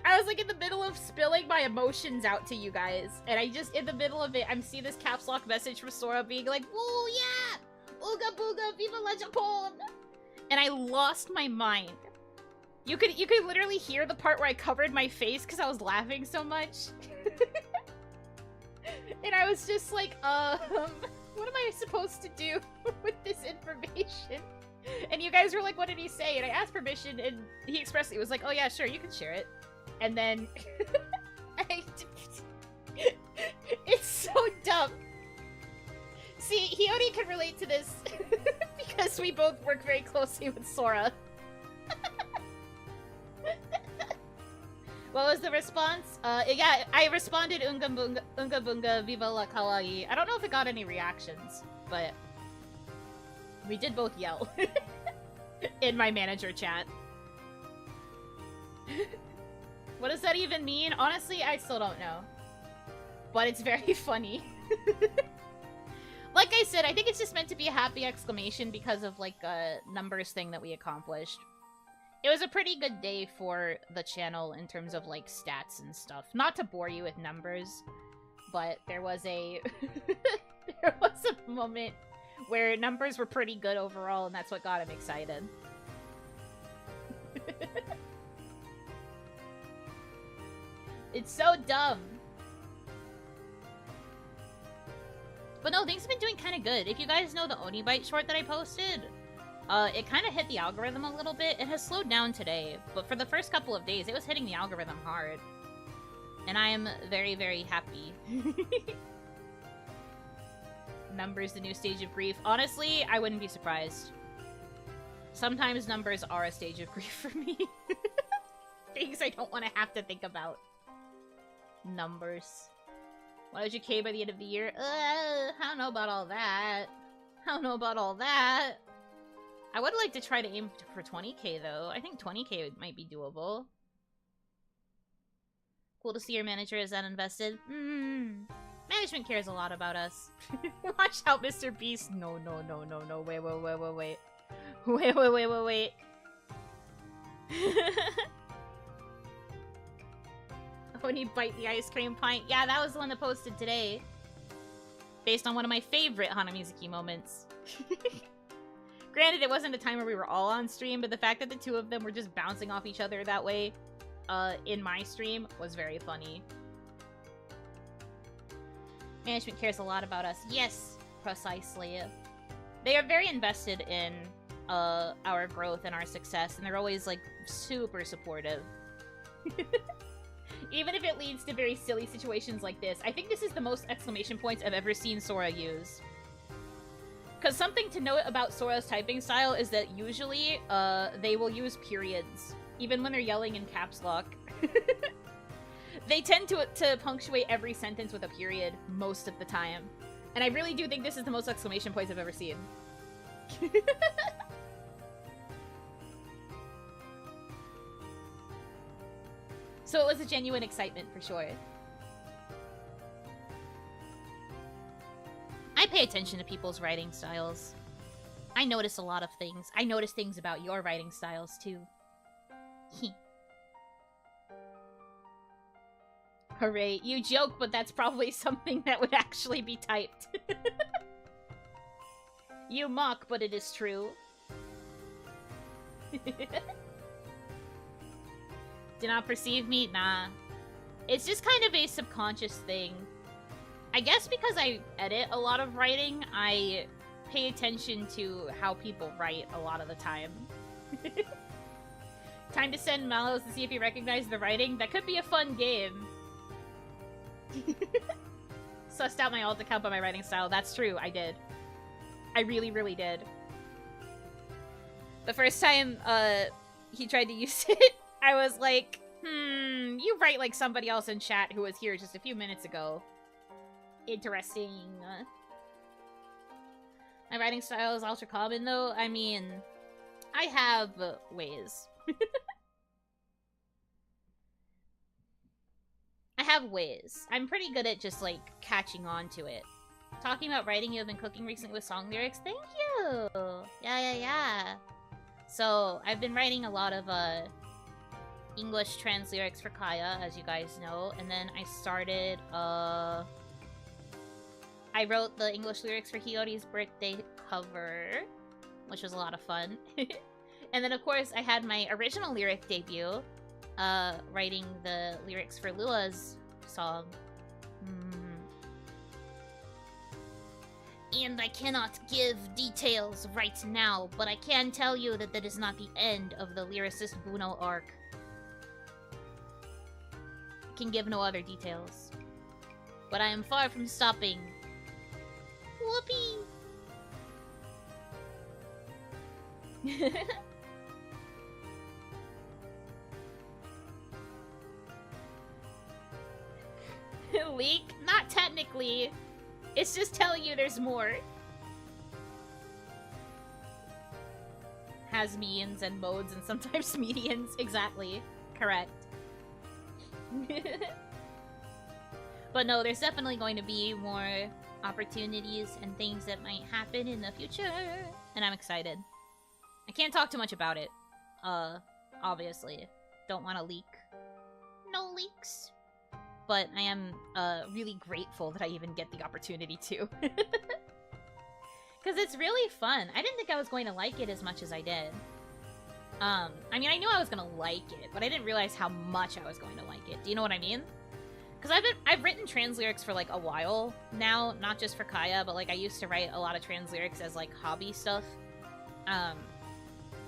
I was like in the middle of spilling my emotions out to you guys, and I just, in the middle of it, I'm seeing this caps lock message from Sora being like, "Woo, yeah! Ooga booga, viva la Japon!" And I lost my mind. You could literally hear the part where I covered my face because I was laughing so much. And I was just like, what am I supposed to do with this information? And you guys were like, what did he say? And I asked permission, and he expressly was like, oh yeah, sure, you can share it. And then... It's so dumb. See, Hiyori can relate to this because we both work very closely with Sora. What was the response? Yeah, I responded Unga Bunga Viva la Kawaii. I don't know if it got any reactions, but we did both yell in my manager chat. What does that even mean? Honestly, I still don't know. But it's very funny. Like I said, I think it's just meant to be a happy exclamation because of, like, a numbers thing that we accomplished. It was a pretty good day for the channel in terms of, like, stats and stuff. Not to bore you with numbers, but there was a... there was a moment where numbers were pretty good overall, and that's what got him excited. It's so dumb. But no, things have been doing kind of good. If you guys know the Onibite short that I posted, it kind of hit the algorithm a little bit. It has slowed down today, but for the first couple of days, it was hitting the algorithm hard. And I am very, very happy. Numbers, the new stage of grief. Honestly, I wouldn't be surprised. Sometimes numbers are a stage of grief for me. Things I don't want to have to think about. Numbers. What was your K by the end of the year? I don't know about all that. I don't know about all that. I would like to try to aim for 20k though. I think 20k might be doable. Cool to see your manager is that invested. Management cares a lot about us. Watch out, Mr. Beast. No. Wait. Oh Pony bite the ice cream pint. Yeah, that was the one that posted today. Based on one of my favorite Hanamizuki moments. Granted, it wasn't a time where we were all on stream, but the fact that the two of them were just bouncing off each other that way in my stream was very funny. Management cares a lot about us. Yes, precisely. They are very invested in our growth and our success, and they're always, like, super supportive. Even if it leads to very silly situations like this. I think this is the most exclamation points I've ever seen Sora use. Because something to note about Sora's typing style is that usually, they will use periods. Even when they're yelling in caps lock. They tend to punctuate every sentence with a period most of the time. And I really do think this is the most exclamation points I've ever seen. So it was a genuine excitement for sure. I pay attention to people's writing styles. I notice a lot of things. I notice things about your writing styles too. Hooray, you joke, but that's probably something that would actually be typed. You mock, but it is true. Do not perceive me? Nah. It's just kind of a subconscious thing. I guess because I edit a lot of writing, I pay attention to how people write a lot of the time. Time to send Mallows to see if he recognizes the writing? That could be a fun game. Sussed out my alt account by my writing style. That's true, I did. I really, really did. The first time he tried to use it, I was like, you write like somebody else in chat who was here just a few minutes ago. Interesting. My writing style is ultra common though. I mean, I have ways. I have ways. I'm pretty good at just, like, catching on to it. Talking about writing, you have been cooking recently with song lyrics? Thank you! Yeah. So, I've been writing a lot of, English trans lyrics for Kaya, as you guys know. And then I started, I wrote the English lyrics for Hiyori's birthday cover, which was a lot of fun. And then, of course, I had my original lyric debut, writing the lyrics for Lua's song. And I cannot give details right now, but I can tell you that that is not the end of the lyricist Buno arc. I can give no other details. But I am far from stopping. Whoopee! Leak? Not technically. It's just telling you there's more. Has means and modes and sometimes medians. Exactly. Correct. But no, there's definitely going to be more opportunities and things that might happen in the future. And I'm excited. I can't talk too much about it. Obviously. Don't want to leak. No leaks. But I am really grateful that I even get the opportunity to. Because it's really fun. I didn't think I was going to like it as much as I did. I mean, I knew I was going to like it, but I didn't realize how much I was going to like it. Do you know what I mean? Because I've written trans lyrics for, like, a while now. Not just for Kaya, but, like, I used to write a lot of trans lyrics as, like, hobby stuff.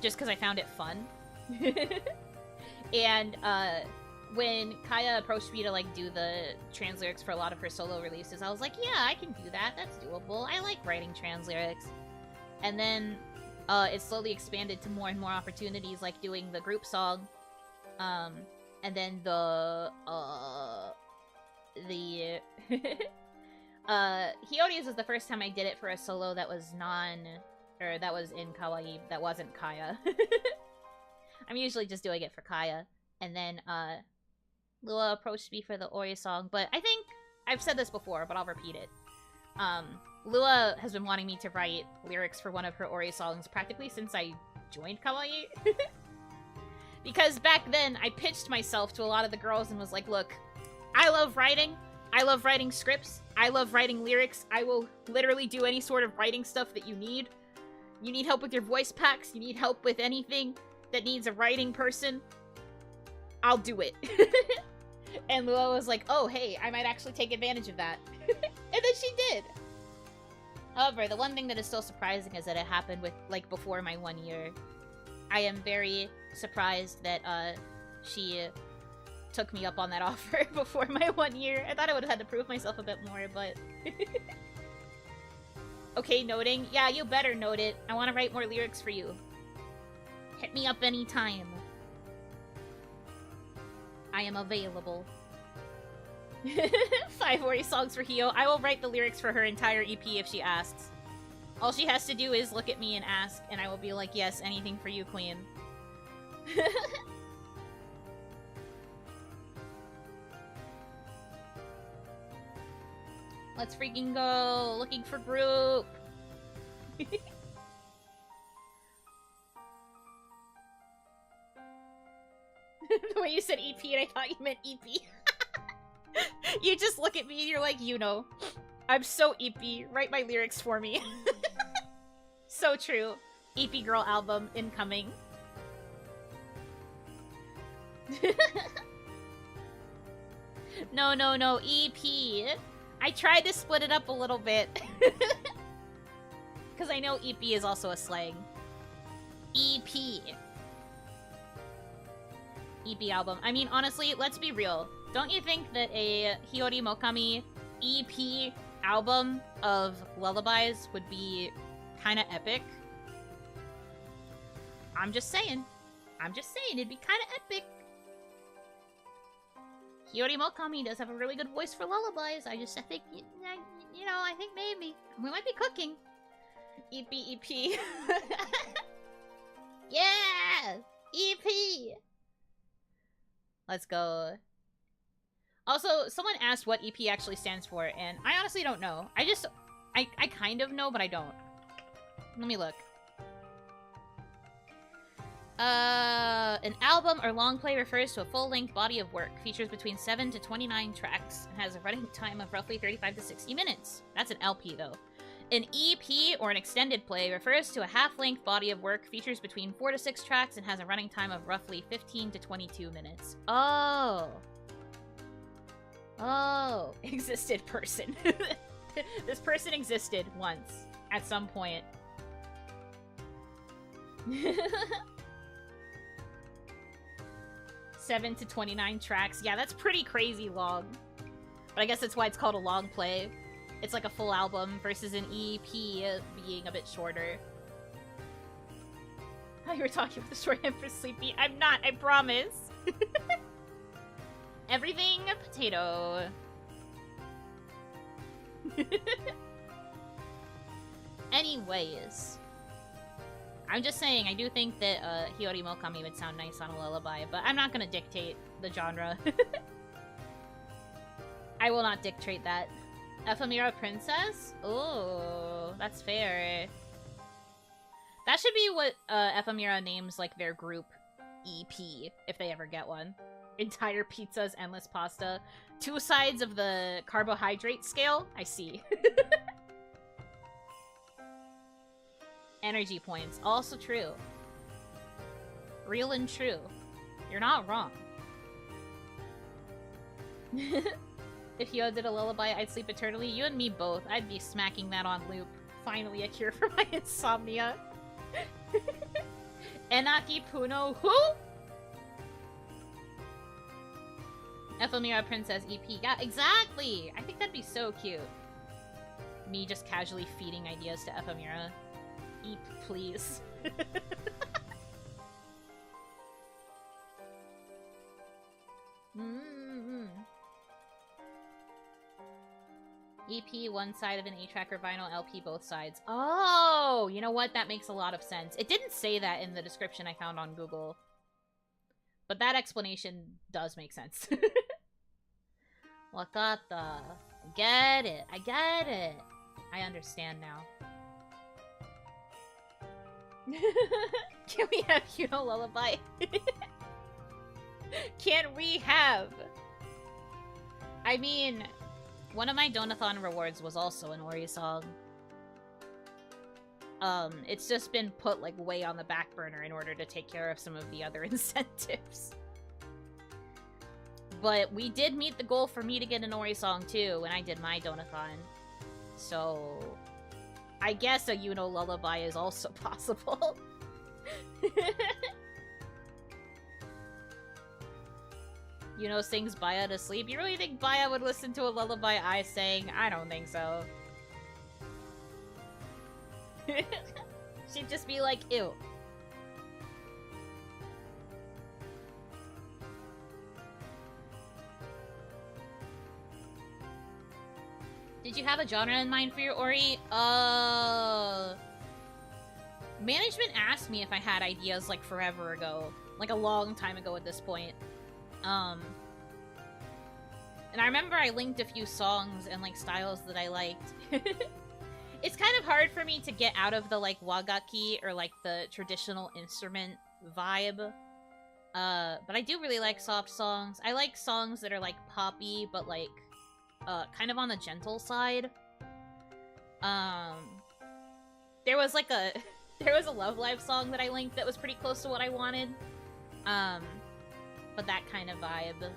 Just because I found it fun. And, when Kaya approached me to, like, do the trans lyrics for a lot of her solo releases, I was like, yeah, I can do that. That's doable. I like writing trans lyrics. And then, it slowly expanded to more and more opportunities, like doing the group song. And then Hiyori's was the first time I did it for a solo that was that was in kawaii, that wasn't Kaya. I'm usually just doing it for Kaya. And then, Lua approached me for the Ori song, but I think I've said this before, but I'll repeat it. Lua has been wanting me to write lyrics for one of her Ori songs practically since I joined kawaii. Because back then, I pitched myself to a lot of the girls and was like, look, I love writing. I love writing scripts. I love writing lyrics. I will literally do any sort of writing stuff that you need. You need help with your voice packs. You need help with anything that needs a writing person. I'll do it. And Lua was like, oh, hey, I might actually take advantage of that. And then she did. However, the one thing that is still surprising is that it happened with, like, before my 1 year. I am very surprised that, she took me up on that offer before my 1 year. I thought I would have had to prove myself a bit more, but... Okay, noting. Yeah, you better note it. I want to write more lyrics for you. Hit me up anytime. I am available. 5 Ori songs for Hio. I will write the lyrics for her entire EP if she asks. All she has to do is look at me and ask, and I will be like, yes, anything for you, queen. Let's freaking go! Looking for group! The way you said EP and I thought you meant EP. You just look at me and you're like, Yuno, I'm so EP. Write my lyrics for me. So true. EP Girl album incoming. No, no, no. EP. I tried to split it up a little bit. Because I know EP is also a slang. EP. EP album. I mean, honestly, let's be real. Don't you think that a Hiyori Mokami EP album of lullabies would be kind of epic? I'm just saying. I'm just saying, it'd be kind of epic. Hiyori Mokami does have a really good voice for lullabies. I think, you know, I think maybe. We might be cooking. EP. Yeah! EP! Let's go. Also, someone asked what EP actually stands for, and I honestly don't know. I kind of know, but I don't. Let me look. An album or long play refers to a full-length body of work, features between 7 to 29 tracks, and has a running time of roughly 35 to 60 minutes. That's an LP, though. An EP, or an extended play, refers to a half-length body of work, features between 4 to 6 tracks, and has a running time of roughly 15 to 22 minutes. Oh. Oh. Existed person. This person existed once, at some point. 7 to 29 tracks. Yeah, that's pretty crazy long. But I guess that's why it's called a long play. It's like a full album versus an EP being a bit shorter. I thought you were talking about the shorthand for sleepy. I'm not, I promise. Everything a potato. Anyways. I'm just saying, I do think that Hiyori Mokami would sound nice on a lullaby, but I'm not gonna dictate the genre. I will not dictate that. Ephemera Princess? Oh, that's fair. That should be what Ephemera names like their group EP, if they ever get one. Entire pizzas, endless pasta. 2 sides of the carbohydrate scale? I see. Energy points. Also true. Real and true. You're not wrong. If Hyo did a lullaby, I'd sleep eternally. You and me both. I'd be smacking that on loop. Finally a cure for my insomnia. Enaki Puno who? Ephemera Princess EP. Yeah, exactly! I think that'd be so cute. Me just casually feeding ideas to Ephemera. Eep, please. EP, one side of an 8-track or vinyl, LP, both sides. Oh! You know what? That makes a lot of sense. It didn't say that in the description I found on Google. But that explanation does make sense. Wakata. I get it. I get it. I understand now. Can we have Yuno Lullaby? Can we have I mean, one of my Donathon rewards was also an Ori song. It's just been put, like, way on the back burner in order to take care of some of the other incentives. But we did meet the goal for me to get an Ori song, too, when I did my Donathon. So, I guess a Yuno lullaby is also possible. Yuno sings Baya to sleep. You really think Baya would listen to a lullaby I sang? I don't think so. She'd just be like, ew. Did you have a genre in mind for your Ori? Management asked me if I had ideas, like, forever ago. Like, a long time ago at this point. And I remember I linked a few songs and, like, styles that I liked. It's kind of hard for me to get out of the, like, wagaki, or, like, the traditional instrument vibe. But I do really like soft songs. I like songs that are, like, poppy, but, like, kind of on the gentle side. There was, like, there was a Love Live song that I linked that was pretty close to what I wanted. But that kind of vibe.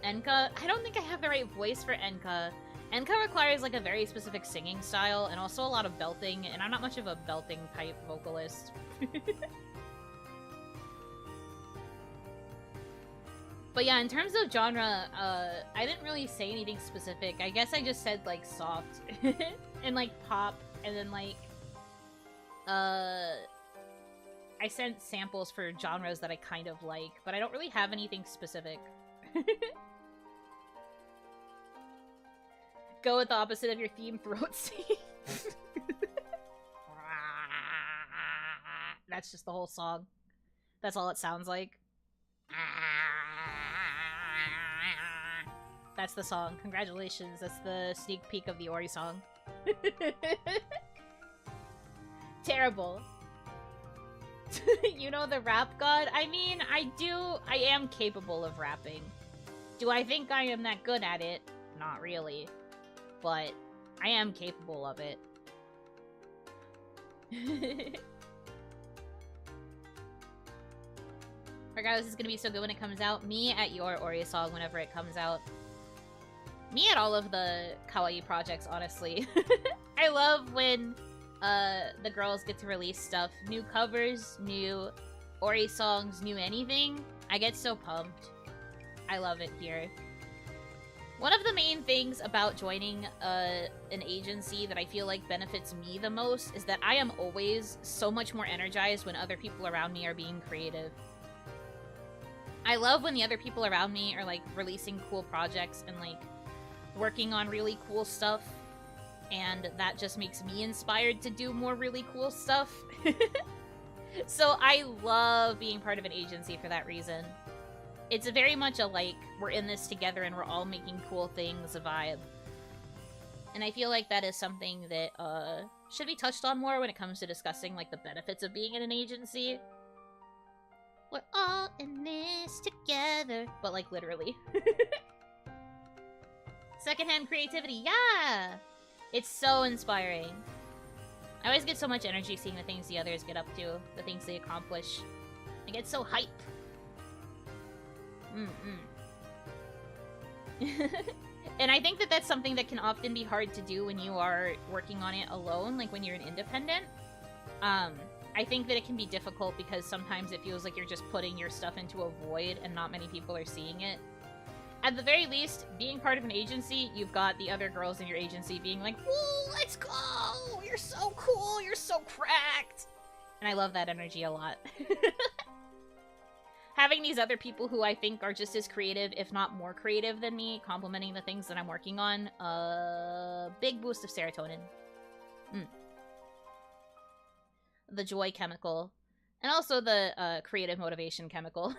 Enka? I don't think I have the right voice for Enka. Enka requires, like, a very specific singing style, and also a lot of belting, and I'm not much of a belting type vocalist. But yeah, in terms of genre, I didn't really say anything specific. I guess I just said, like, soft, and, like, pop, and then, like, I sent samples for genres that I kind of like, but I don't really have anything specific. Go with the opposite of your theme, throat sing. That's just the whole song. That's all it sounds like. That's the song. Congratulations. That's the sneak peek of the Ori song. Terrible. You know the rap god? I mean, I am capable of rapping. Do I think I am that good at it? Not really. But I am capable of it. Regardless, it's gonna be so good when it comes out. Me at your Ori song whenever it comes out. Me at all of the kawaii projects, honestly. I love when the girls get to release stuff. New covers, new Ori songs, new anything. I get so pumped. I love it here. One of the main things about joining an agency that I feel like benefits me the most is that I am always so much more energized when other people around me are being creative. I love when the other people around me are, like, releasing cool projects and, like, working on really cool stuff. And that just makes me inspired to do more really cool stuff. So I love being part of an agency for that reason. It's very much a, like, we're in this together and we're all making cool things vibe. And I feel like that is something that should be touched on more when it comes to discussing, like, the benefits of being in an agency. We're all in this together. But, like, literally. Secondhand creativity, yeah! It's so inspiring. I always get so much energy seeing the things the others get up to, the things they accomplish. I get so hype. And I think that that's something that can often be hard to do when you are working on it alone, like when you're an independent. I think that it can be difficult because sometimes it feels like you're just putting your stuff into a void and not many people are seeing it. At the very least, being part of an agency, you've got the other girls in your agency being like, "Woo, let's go! You're so cool! You're so cracked!" And I love that energy a lot. Having these other people who I think are just as creative, if not more creative than me, complimenting the things that I'm working on, big boost of serotonin. The joy chemical. And also the creative motivation chemical.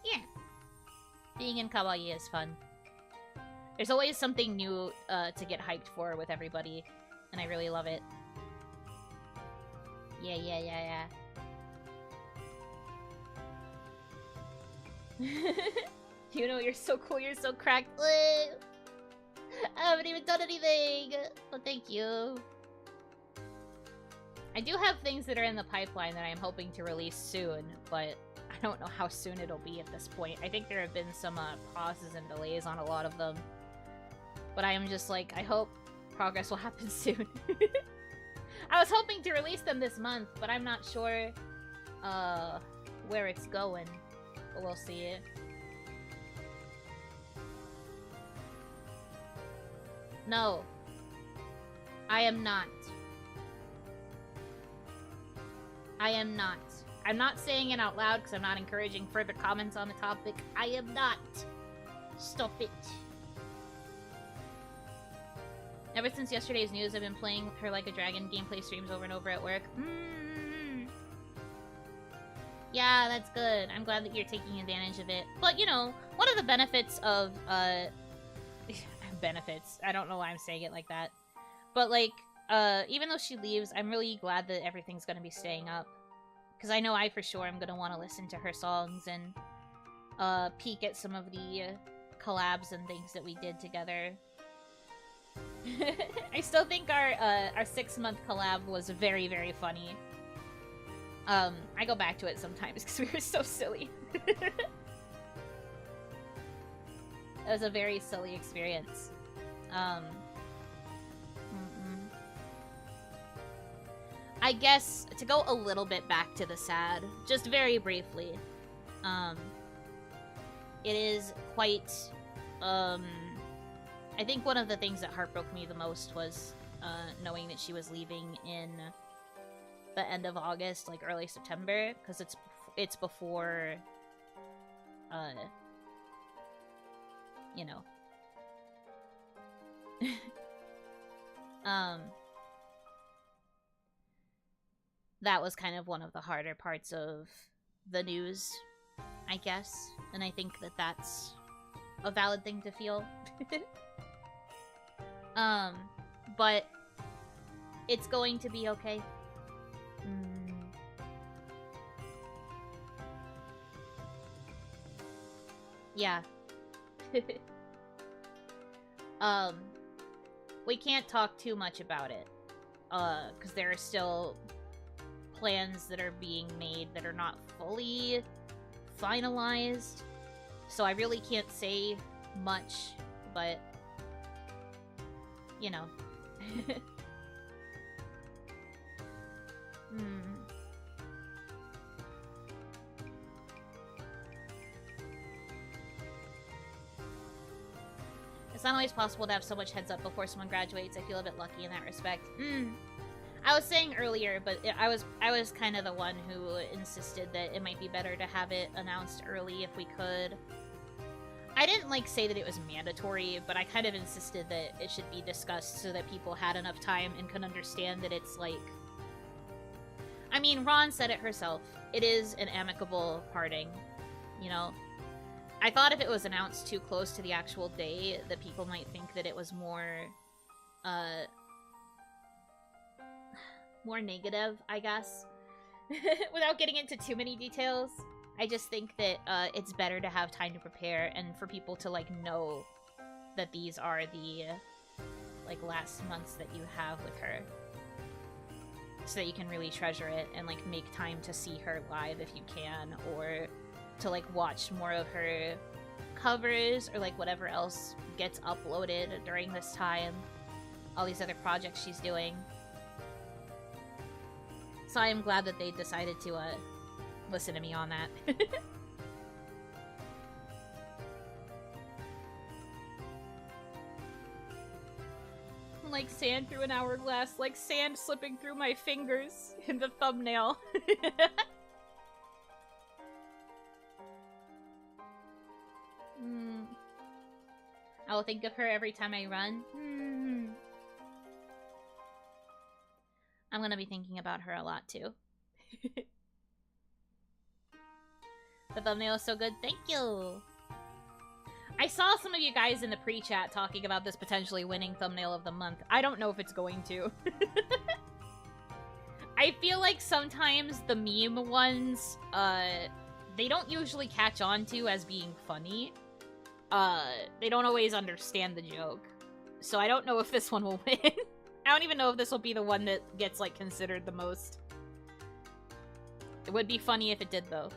Yeah. Being in kawaii is fun. There's always something new to get hyped for with everybody, and I really love it. Yeah. You know, you're so cool, you're so cracked. I haven't even done anything! Well, thank you. I do have things that are in the pipeline that I'm hoping to release soon, but I don't know how soon it'll be at this point. I think there have been some pauses and delays on a lot of them. But I am just like, I hope progress will happen soon. I was hoping to release them this month, but I'm not sure where it's going. But we'll see. No. I am not. I am not. I'm not saying it out loud because I'm not encouraging further comments on the topic. I am not. Stop it. Ever since yesterday's news, I've been playing her Like a Dragon gameplay streams over and over at work. Yeah, that's good. I'm glad that you're taking advantage of it. But, you know, one of the benefits of, benefits. I don't know why I'm saying it like that. But, like, even though she leaves, I'm really glad that everything's gonna be staying up. Because I know I for sure am gonna want to listen to her songs and, peek at some of the, collabs and things that we did together. I still think our 6-month collab was very, very funny. I go back to it sometimes because we were so silly. It was a very silly experience. I guess, to go a little bit back to the sad, just very briefly, it is quite, I think one of the things that heartbroke me the most was, knowing that she was leaving in the end of August, like early September, because it's before, you know. That was kind of one of the harder parts of the news, I guess, and I think that that's a valid thing to feel. But it's going to be okay. Yeah. We can't talk too much about it, because there are still plans that are being made that are not fully finalized, so I really can't say much, but, you know. It's not always possible to have so much heads up before someone graduates. I feel a bit lucky in that respect. I was saying earlier, but I was kind of the one who insisted that it might be better to have it announced early if we could. I didn't, like, say that it was mandatory, but I kind of insisted that it should be discussed so that people had enough time and could understand that it's, like... I mean, Ron said it herself. It is an amicable parting, you know? I thought if it was announced too close to the actual day, that people might think that it was more, more negative, I guess. Without getting into too many details. I just think that, it's better to have time to prepare and for people to, like, know that these are the, like, last months that you have with her. So that you can really treasure it and, like, make time to see her live if you can, or to, like, watch more of her covers or, like, whatever else gets uploaded during this time. All these other projects she's doing. So I am glad that they decided to, listen to me on that. Like sand through an hourglass, like sand slipping through my fingers in the thumbnail. I will think of her every time I run. I'm gonna be thinking about her a lot too. The thumbnail is so good. Thank you! I saw some of you guys in the pre-chat talking about this potentially winning thumbnail of the month. I don't know if it's going to. I feel like sometimes the meme ones, they don't usually catch on to as being funny. They don't always understand the joke. So I don't know if this one will win. I don't even know if this will be the one that gets, like, considered the most. It would be funny if it did, though.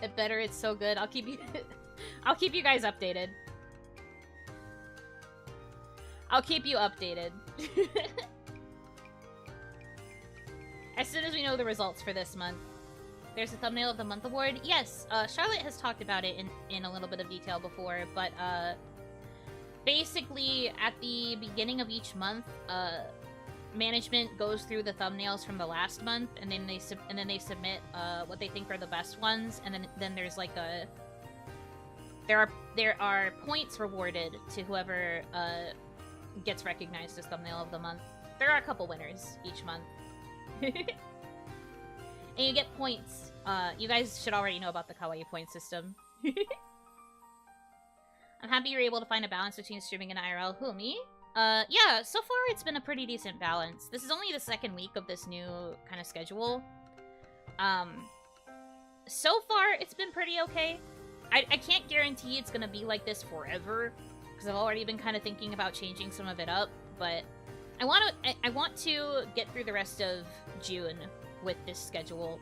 It better, it's so good. I'll keep you I'll keep you guys updated. I'll keep you updated. As soon as we know the results for this month. There's a thumbnail of the month award. Yes, Charlotte has talked about it in a little bit of detail before, but basically at the beginning of each month, management goes through the thumbnails from the last month, and then they submit what they think are the best ones, and then there's like a there are points rewarded to whoever gets recognized as thumbnail of the month. There are a couple winners each month. And you get points. You guys should already know about the kawaii point system. I'm happy you're able to find a balance between streaming and IRL. Who, me? Yeah, so far it's been a pretty decent balance. This is only the second week of this new kind of schedule. So far it's been pretty okay. I can't guarantee it's gonna be like this forever, because I've already been kind of thinking about changing some of it up, but I want to get through the rest of June with this schedule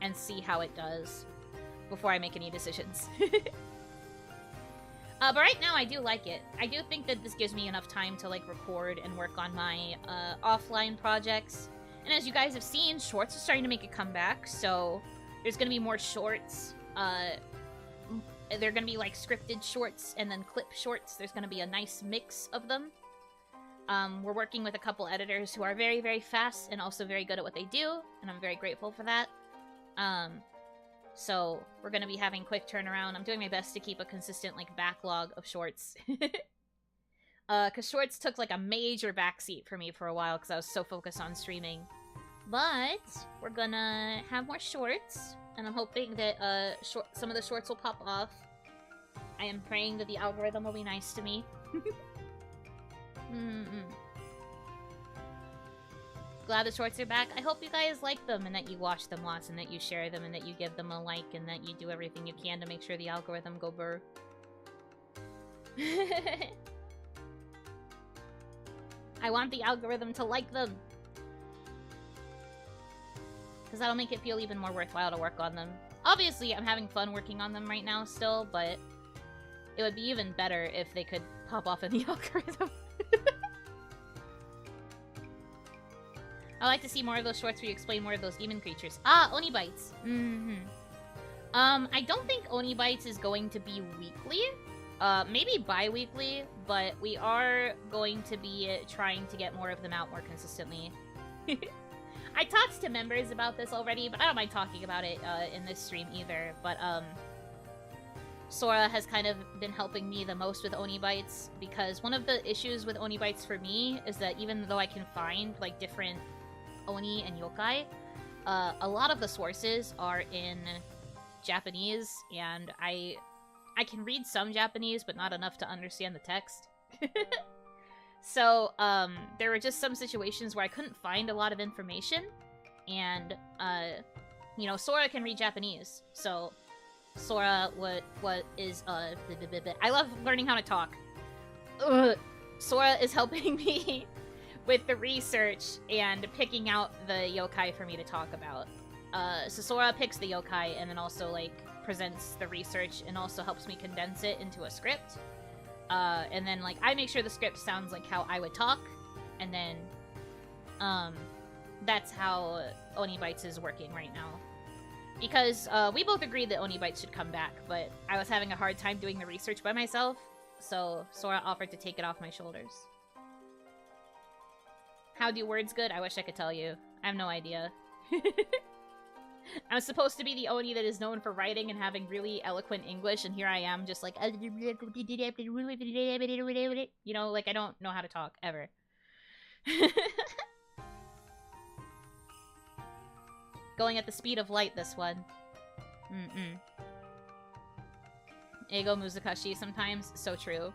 and see how it does before I make any decisions. But right now I do like it. I do think that this gives me enough time to like record and work on my offline projects. And as you guys have seen, shorts are starting to make a comeback, so there's gonna be more shorts. They're gonna be like scripted shorts and then clip shorts. There's gonna be a nice mix of them. We're working with a couple editors who are very, very fast and also very good at what they do, and I'm very grateful for that. So we're gonna be having quick turnaround. I'm doing my best to keep a consistent, like, backlog of shorts. Because shorts took, like, a major backseat for me for a while because I was so focused on streaming. But we're gonna have more shorts, and I'm hoping that some of the shorts will pop off. I am praying that the algorithm will be nice to me. Glad the shorts are back. I hope you guys like them and that you watch them lots and that you share them and that you give them a like and that you do everything you can to make sure the algorithm go burr. I want the algorithm to like them, because that'll make it feel even more worthwhile to work on them. Obviously, I'm having fun working on them right now still, but it would be even better if they could pop off in the algorithm. I like to see more of those shorts where you explain more of those demon creatures. Ah, Oni Bites. I don't think Oni Bites is going to be weekly. Maybe bi-weekly, but we are going to be trying to get more of them out more consistently. I talked to members about this already, but I don't mind talking about it in this stream either. But Sora has kind of been helping me the most with Oni Bites, because one of the issues with Oni Bites for me is that even though I can find like different Oni and yokai, a lot of the sources are in Japanese, and I can read some Japanese, but not enough to understand the text. So, there were just some situations where I couldn't find a lot of information, and, you know, Sora can read Japanese, so Sora, what is, I love learning how to talk. Sora is helping me with the research and picking out the yokai for me to talk about. So Sora picks the yokai and then also, like, presents the research and also helps me condense it into a script. And then, like, I make sure the script sounds like how I would talk, and then, that's how Oni Bites is working right now. Because, we both agreed that Oni Bites should come back, but I was having a hard time doing the research by myself, so Sora offered to take it off my shoulders. How do words good? I wish I could tell you. I have no idea. I'm supposed to be the Oni that is known for writing and having really eloquent English, and here I am just like... You know, like, I don't know how to talk, ever. Going at the speed of light, this one. Ego Muzakashi sometimes. So true.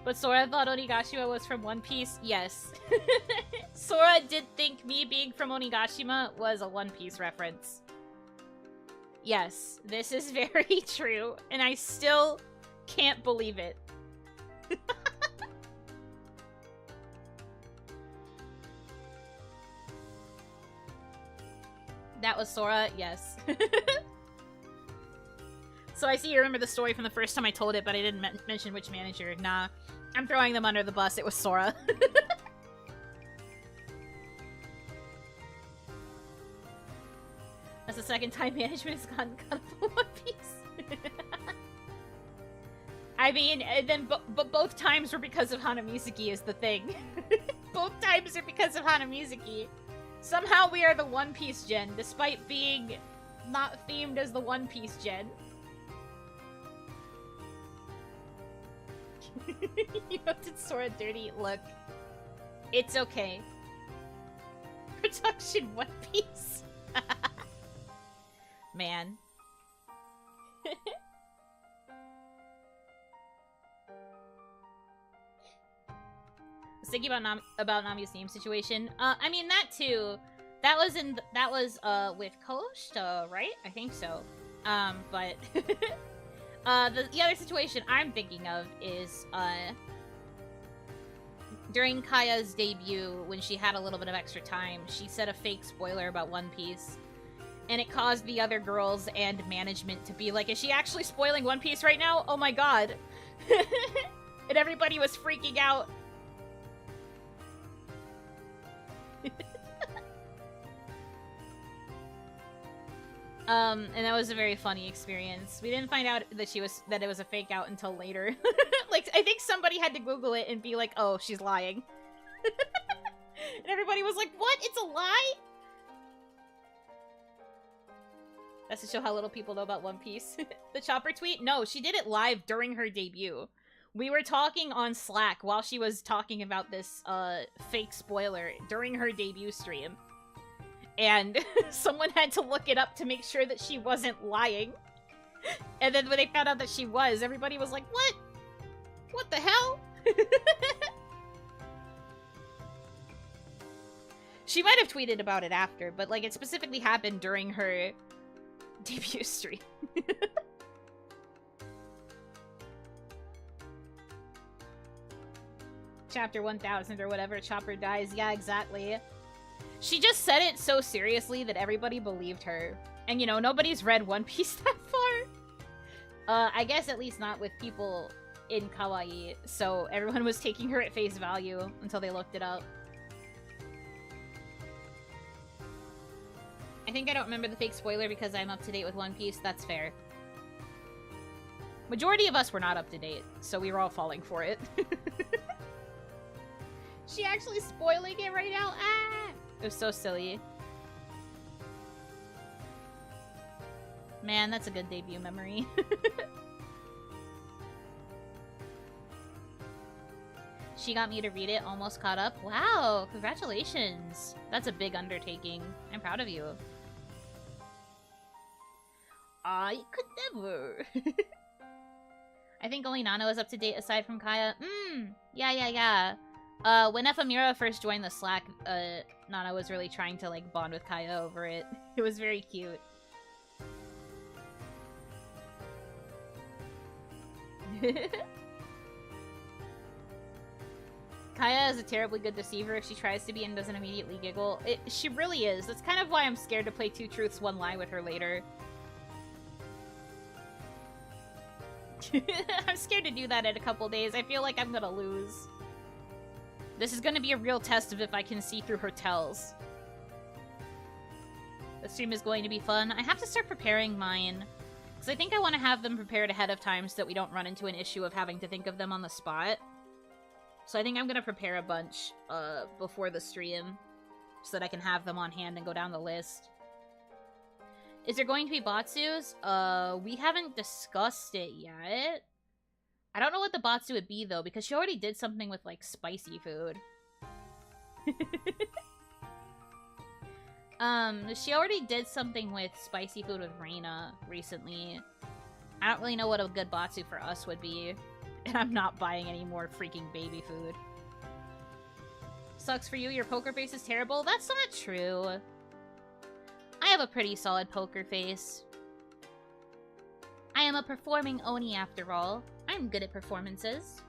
But Sora thought Onigashima was from One Piece? Yes. Sora did think me being from Onigashima was a One Piece reference. Yes, this is very true, and I still can't believe it. That was Sora? Yes. So I see you remember the story from the first time I told it, but I didn't mention which manager. Nah, I'm throwing them under the bus. It was Sora. That's the second time management has gotten cut off of One Piece. I mean, and then but both times were because of Hanamizuki is the thing. Both times are because of Hanamizuki. Somehow we are the One Piece gen, despite being not themed as the One Piece gen. You did Sora dirty. Look, it's okay. Production One Piece. Man. I was thinking about Nami's name situation. I mean that too. That was with Koshta, right? I think so. But the other situation I'm thinking of is during Kaya's debut, when she had a little bit of extra time, she said a fake spoiler about One Piece. And it caused the other girls and management to be like, is she actually spoiling One Piece right now? Oh my god. And everybody was freaking out. And that was a very funny experience. We didn't find out that it was a fake out until later. Like, I think somebody had to Google it and be like, oh, she's lying. And everybody was like, what? It's a lie? That's to show how little people know about One Piece. The Chopper tweet? No, she did it live during her debut. We were talking on Slack while she was talking about this fake spoiler during her debut stream. And someone had to look it up to make sure that she wasn't lying. And then when they found out that she was, everybody was like, what? What the hell? She might have tweeted about it after, but like it specifically happened during her debut stream. Chapter 1000 or whatever, Chopper dies. Yeah, exactly. She just said it so seriously that everybody believed her. And you know, nobody's read One Piece that far. I guess at least not with people in kawaii. So everyone was taking her at face value until they looked it up. I think I don't remember the fake spoiler because I'm up to date with One Piece. That's fair. Majority of us were not up to date, so we were all falling for it. She actually spoiling it right now? Ah! It was so silly. Man, that's a good debut memory. She got me to read it, almost caught up. Wow, congratulations. That's a big undertaking. I'm proud of you. I could never. I think only Nana was up to date aside from Kaya. Yeah. When Ephemera first joined the Slack, Nana was really trying to like bond with Kaya over it. It was very cute. Kaya is a terribly good deceiver if she tries to be and doesn't immediately giggle. She really is. That's kind of why I'm scared to play 2 Truths, 1 Lie with her later. I'm scared to do that in a couple days. I feel like I'm gonna lose. This is gonna be a real test of if I can see through her tells. The stream is going to be fun. I have to start preparing mine. Because I think I want to have them prepared ahead of time so that we don't run into an issue of having to think of them on the spot. So I think I'm gonna prepare a bunch before the stream. So that I can have them on hand and go down the list. Is there going to be Batsus? We haven't discussed it yet. I don't know what the Batsu would be, though, because she already did something with, like, spicy food. She already did something with spicy food with Reina recently. I don't really know what a good Batsu for us would be. and I'm not buying any more freaking baby food. Sucks for you, your poker face is terrible? That's not true. I have a pretty solid poker face. I am a performing Oni after all. I'm good at performances.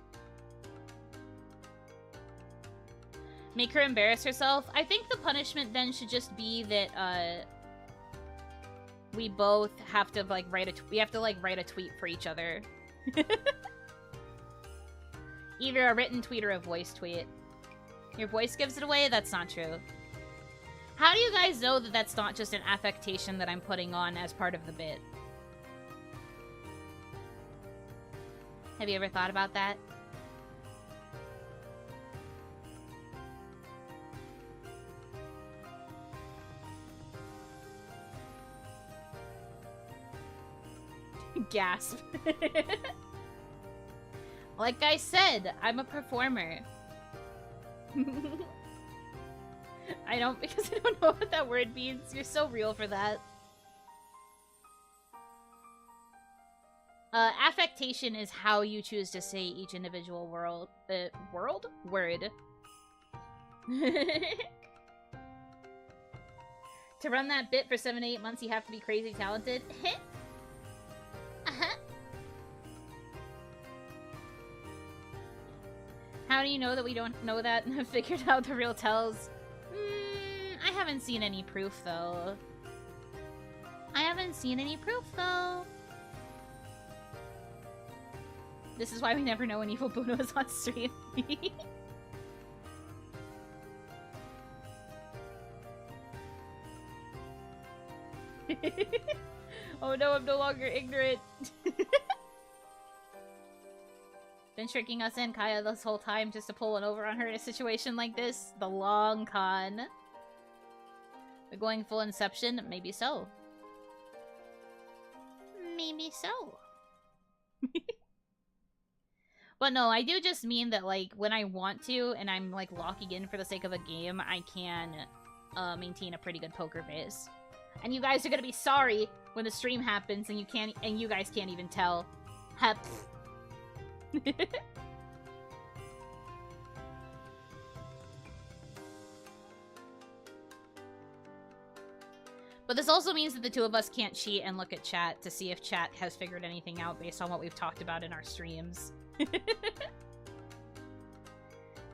Make her embarrass herself? I think the punishment then should just be that, we both have to, like, write a tweet for each other. Either a written tweet or a voice tweet. Your voice gives it away? That's not true. How do you guys know that that's not just an affectation that I'm putting on as part of the bit? Have you ever thought about that? Gasp. Like I said, I'm a performer. Because I don't know what that word means. You're so real for that. Affectation is how you choose to say each individual word. To run that bit for 7 to 8 months, you have to be crazy talented. How do you know that we don't know that and have figured out the real tells? I haven't seen any proof, though. This is why we never know when Evil Buno is on stream. Oh no, I'm no longer ignorant. Been tricking us in, Kaya, this whole time just to pull one over on her in a situation like this. The long con. We're going full Inception? Maybe so. Maybe so. But no, I do just mean that, like, when I want to, and I'm, like, locking in for the sake of a game, I can maintain a pretty good poker face. And you guys are gonna be sorry when the stream happens and you guys can't even tell. Hep. But this also means that the two of us can't cheat and look at chat to see if chat has figured anything out based on what we've talked about in our streams. Because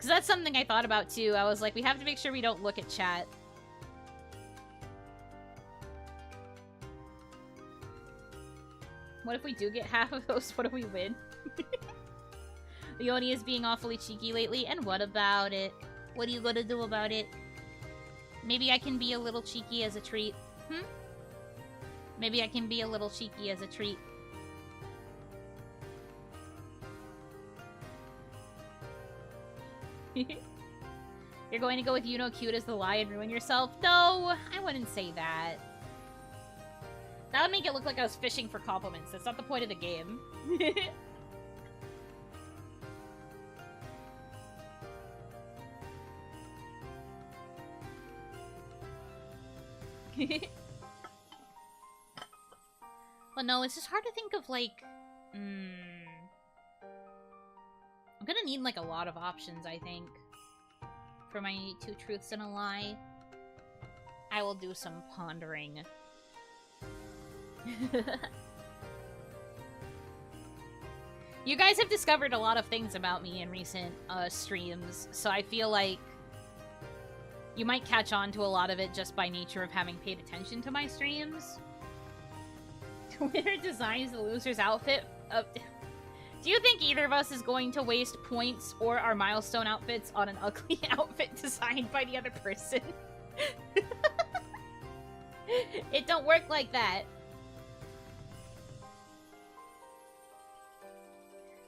that's something I thought about too. I was like, we have to make sure we don't look at chat. What if we do get half of those? What do we win? Leonie is being awfully cheeky lately, and what about it? What are you gonna do about it? Maybe I can be a little cheeky as a treat. Maybe I can be a little cheeky as a treat. You're going to go with Yuno cute as the lie and ruin yourself? No, I wouldn't say that. That would make it look like I was fishing for compliments. That's not the point of the game. Well, no, it's just hard to think of, like... I'm gonna need, like, a lot of options, I think. For my 2 truths and a lie. I will do some pondering. You guys have discovered a lot of things about me in recent streams, so I feel like you might catch on to a lot of it just by nature of having paid attention to my streams. The winner designs the loser's outfit. Do you think either of us is going to waste points or our milestone outfits on an ugly outfit designed by the other person? It don't work like that.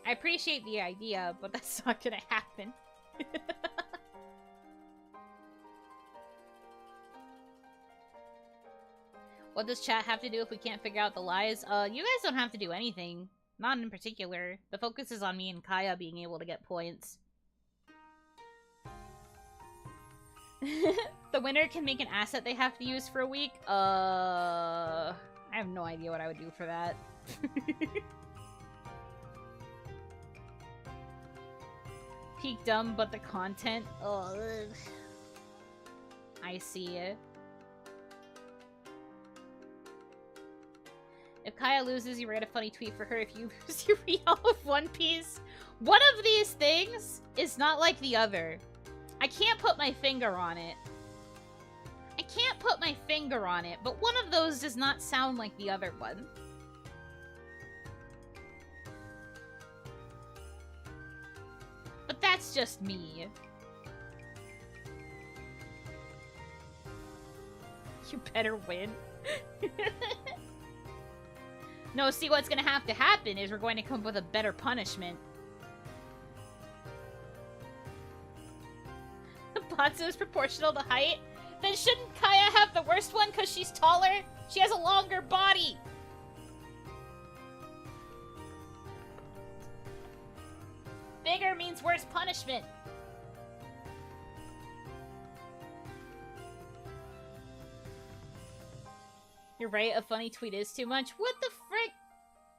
I appreciate the idea, but that's not gonna happen. What does chat have to do if we can't figure out the lies? You guys don't have to do anything. Not in particular. The focus is on me and Kaya being able to get points. The winner can make an asset they have to use for a week? I have no idea what I would do for that. Peak dumb, but the content. Oh, I see it. If Kaya loses, you write a funny tweet for her. If you lose, you read all of One Piece. One of these things is not like the other. I can't put my finger on it. I can't put my finger on it, but one of those does not sound like the other one. But that's just me. You better win. No, see, what's gonna have to happen is we're going to come up with a better punishment. Batsu is proportional to height? Then shouldn't Kaya have the worst one because she's taller? She has a longer body! Bigger means worse punishment. You're right, a funny tweet is too much. What the frick?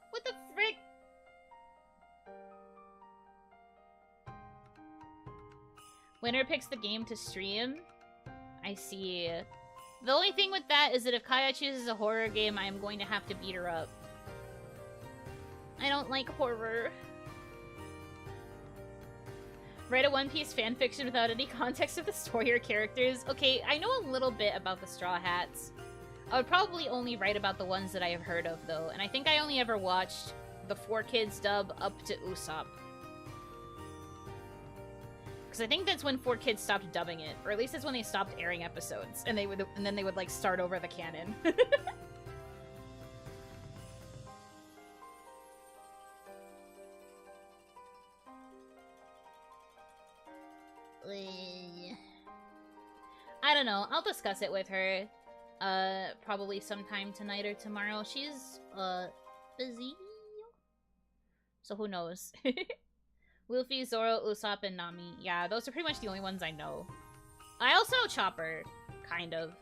What the frick? Winner picks the game to stream? I see. The only thing with that is that if Kaya chooses a horror game, I am going to have to beat her up. I don't like horror. Write a One Piece fanfiction without any context of the story or characters. Okay, I know a little bit about the Straw Hats. I would probably only write about the ones that I have heard of, though. And I think I only ever watched the 4Kids dub up to Usopp. Because I think that's when 4Kids stopped dubbing it. Or at least that's when they stopped airing episodes. And then they would, like, start over the canon. I don't know. I'll discuss it with her. Probably sometime tonight or tomorrow. She's, busy. So who knows? Luffy, Zoro, Usopp, and Nami. Yeah, those are pretty much the only ones I know. I also know Chopper. Kind of.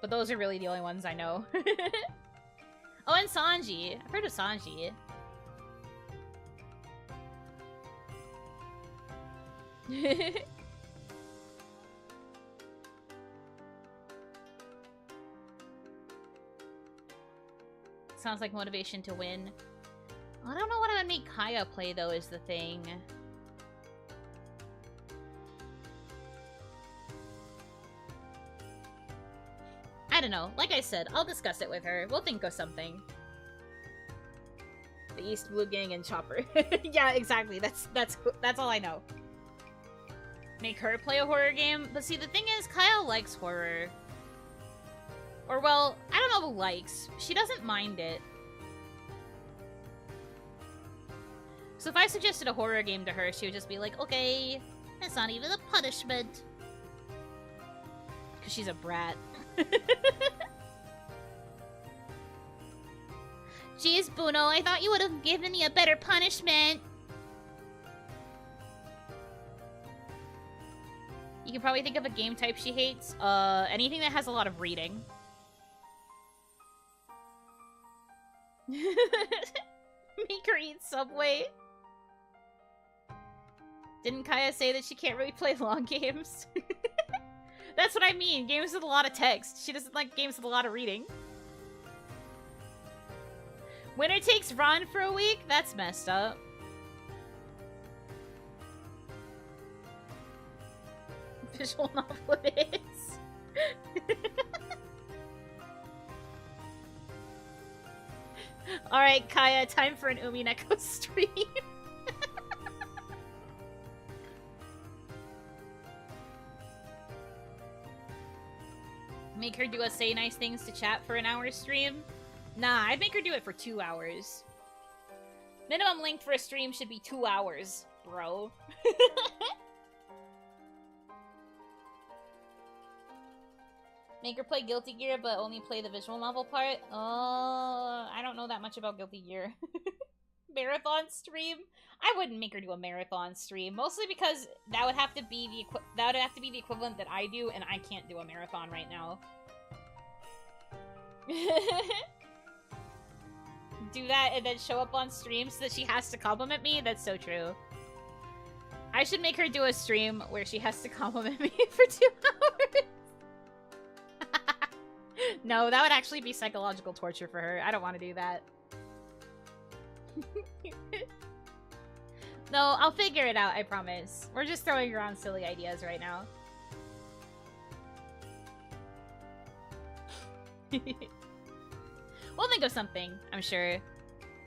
But those are really the only ones I know. Oh, and Sanji. I've heard of Sanji. Sounds like motivation to win. I don't know what I would make Kaya play, though, is the thing. I don't know. Like I said, I'll discuss it with her. We'll think of something. The East Blue Gang and Chopper. Yeah, exactly. That's all I know. Make her play a horror game? But see, the thing is, Kaya likes horror. Or, well, I don't know who likes. She doesn't mind it. So if I suggested a horror game to her, she would just be like, okay, that's not even a punishment. Because she's a brat. Jeez, Buno, I thought you would have given me a better punishment. You can probably think of a game type she hates. Anything that has a lot of reading. Make her eat Subway. Didn't Kaya say that she can't really play long games? That's what I mean. Games with a lot of text. She doesn't like games with a lot of reading. Winner takes Ron for a week? That's messed up. Visual novel it is. Alright, Kaya, time for an Umineko stream. Make her do a say nice things to chat for an hour stream? Nah, I'd make her do it for 2 hours. Minimum length for a stream should be 2 hours, bro. Make her play Guilty Gear, but only play the visual novel part? Oh, I don't know that much about Guilty Gear. Marathon stream? I wouldn't make her do a marathon stream, mostly because that would have to be the equivalent that I do, and I can't do a marathon right now. Do that and then show up on stream so that she has to compliment me? That's so true. I should make her do a stream where she has to compliment me for 2 hours. No, that would actually be psychological torture for her. I don't want to do that. No, I'll figure it out, I promise. We're just throwing around silly ideas right now. We'll think of something, I'm sure.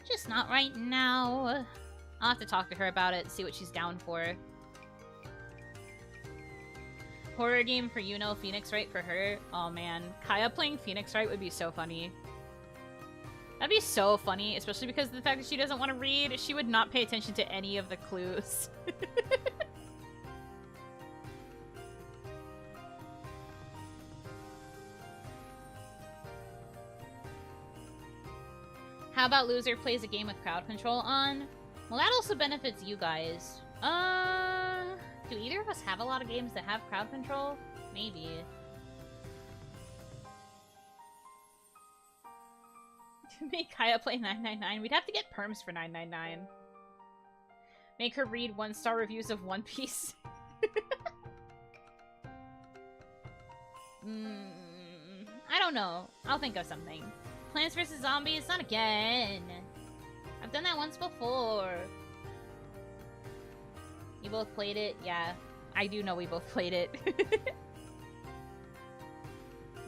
Just not right now. I'll have to talk to her about it, see what she's down for. Horror game for Yuno, Phoenix Wright for her. Oh man, Kaya playing Phoenix Wright would be so funny. That'd be so funny, especially because of the fact that she doesn't want to read. She would not pay attention to any of the clues. How about loser plays a game with crowd control on? Well, that also benefits you guys. Do either of us have a lot of games that have crowd control? Maybe. Make Kaya play 999. We'd have to get perms for 999. Make her read 1-star reviews of One Piece. I don't know. I'll think of something. Plants vs. Zombies? Not again. I've done that once before. You both played it? Yeah. I do know we both played it.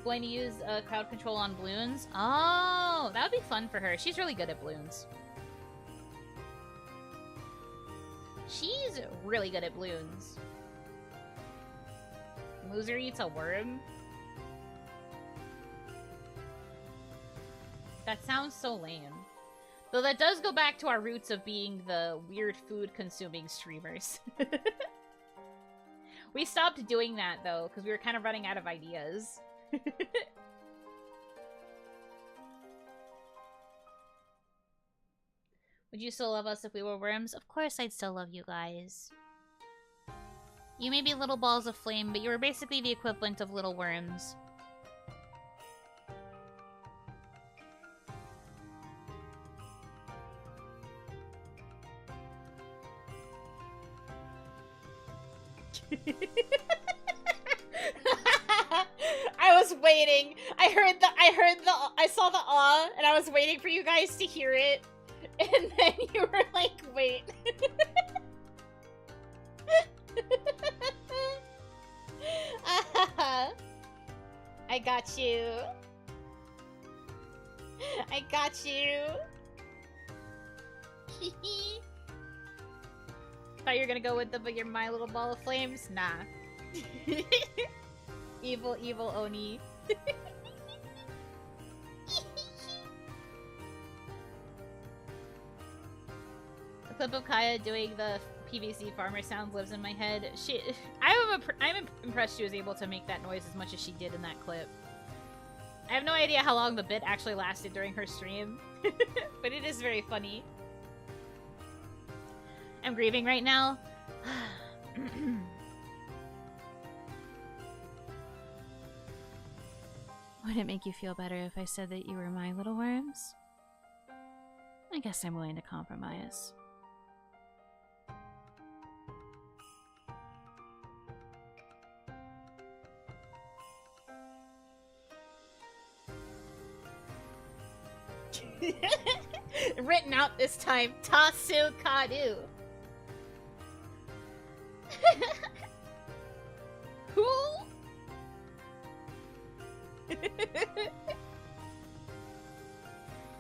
Going to use crowd control on balloons. Oh, that would be fun for her. She's really good at balloons. She's really good at balloons. Loser eats a worm? That sounds so lame. Though that does go back to our roots of being the weird food-consuming streamers. We stopped doing that, though, because we were kind of running out of ideas. Would you still love us if we were worms? Of course I'd still love you guys. You may be little balls of flame, but you were basically the equivalent of little worms. I was waiting. I saw the awe, and I was waiting for you guys to hear it. And then you were like, wait. I got you. I got you. Thought you were gonna go with your My Little Ball of Flames? Nah. Evil, evil Oni. The clip of Kaya doing the PVC farmer sounds lives in my head. I'm impressed she was able to make that noise as much as she did in that clip. I have no idea how long the bit actually lasted during her stream, but it is very funny. I'm grieving right now. Would it make you feel better if I said that you were my little worms? I guess I'm willing to compromise. Written out this time. Tasu Kadu. Who?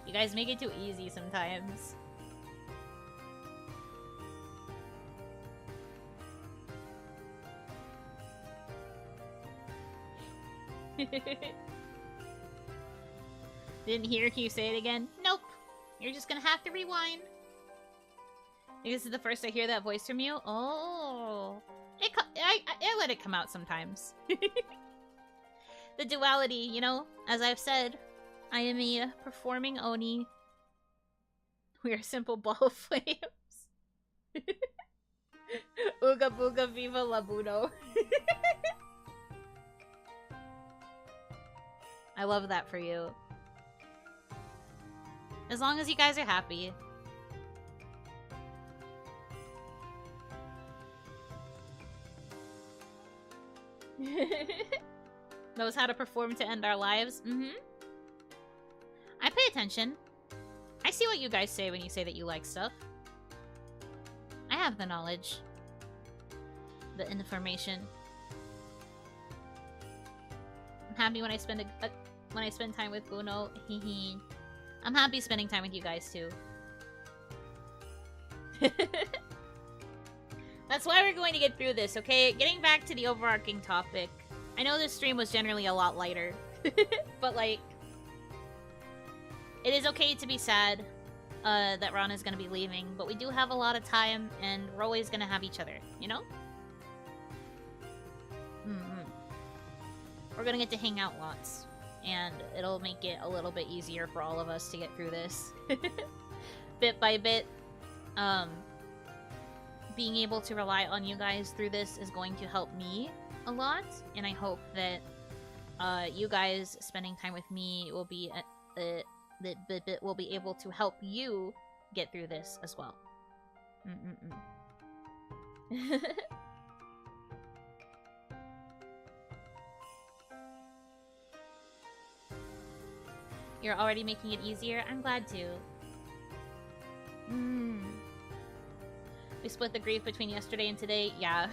You guys make it too easy sometimes. Didn't hear. Can you say it again? Nope. You're just gonna have to rewind. This is the first I hear that voice from you. Oh, I let it come out sometimes. The duality, you know, as I've said, I am a performing Oni. We are a simple ball of flames. Ooga booga viva labuno. I love that for you. As long as you guys are happy. Knows how to perform to end our lives. Mm-hmm. I pay attention. I see what you guys say when you say that you like stuff. I have the knowledge. The information. I'm happy when I spend time with Uno. Hehe. I'm happy spending time with you guys too. That's why we're going to get through this, okay? Getting back to the overarching topic. I know this stream was generally a lot lighter. But, like... It is okay to be sad that Ron is going to be leaving. But we do have a lot of time, and we're always going to have each other, you know? We're going to get to hang out lots. And it'll make it a little bit easier for all of us to get through this. Bit by bit. Being able to rely on you guys through this is going to help me a lot, and I hope that you guys spending time with me will be will be able to help you get through this as well. You're already making it easier? I'm glad to. We split the grief between yesterday and today. Yeah.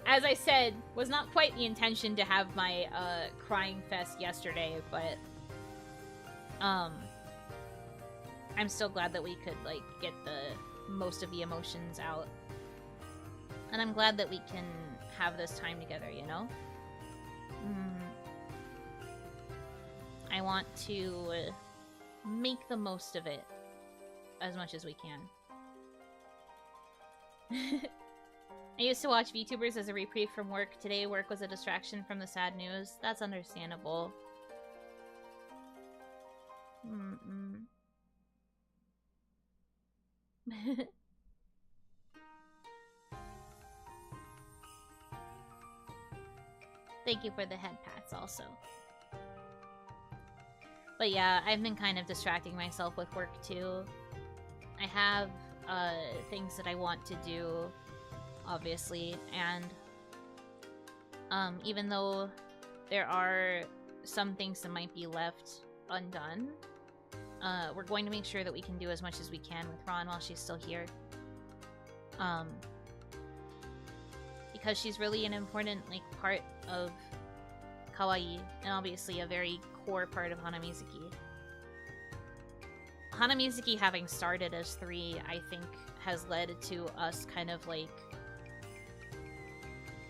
As I said, was not quite the intention to have my crying fest yesterday, but I'm still glad that we could like get the most of the emotions out. And I'm glad that we can have this time together, you know? I want to make the most of it as much as we can. I used to watch VTubers as a reprieve from work. Today, work was a distraction from the sad news. That's understandable. Thank you for the head pats also. But yeah, I've been kind of distracting myself with work too. I have things that I want to do, obviously, and even though there are some things that might be left undone, we're going to make sure that we can do as much as we can with Ron while she's still here. Because she's really an important like part of kawaii, and obviously a very core part of Hanamizuki. Hanamizuki having started as 3, I think, has led to us kind of like...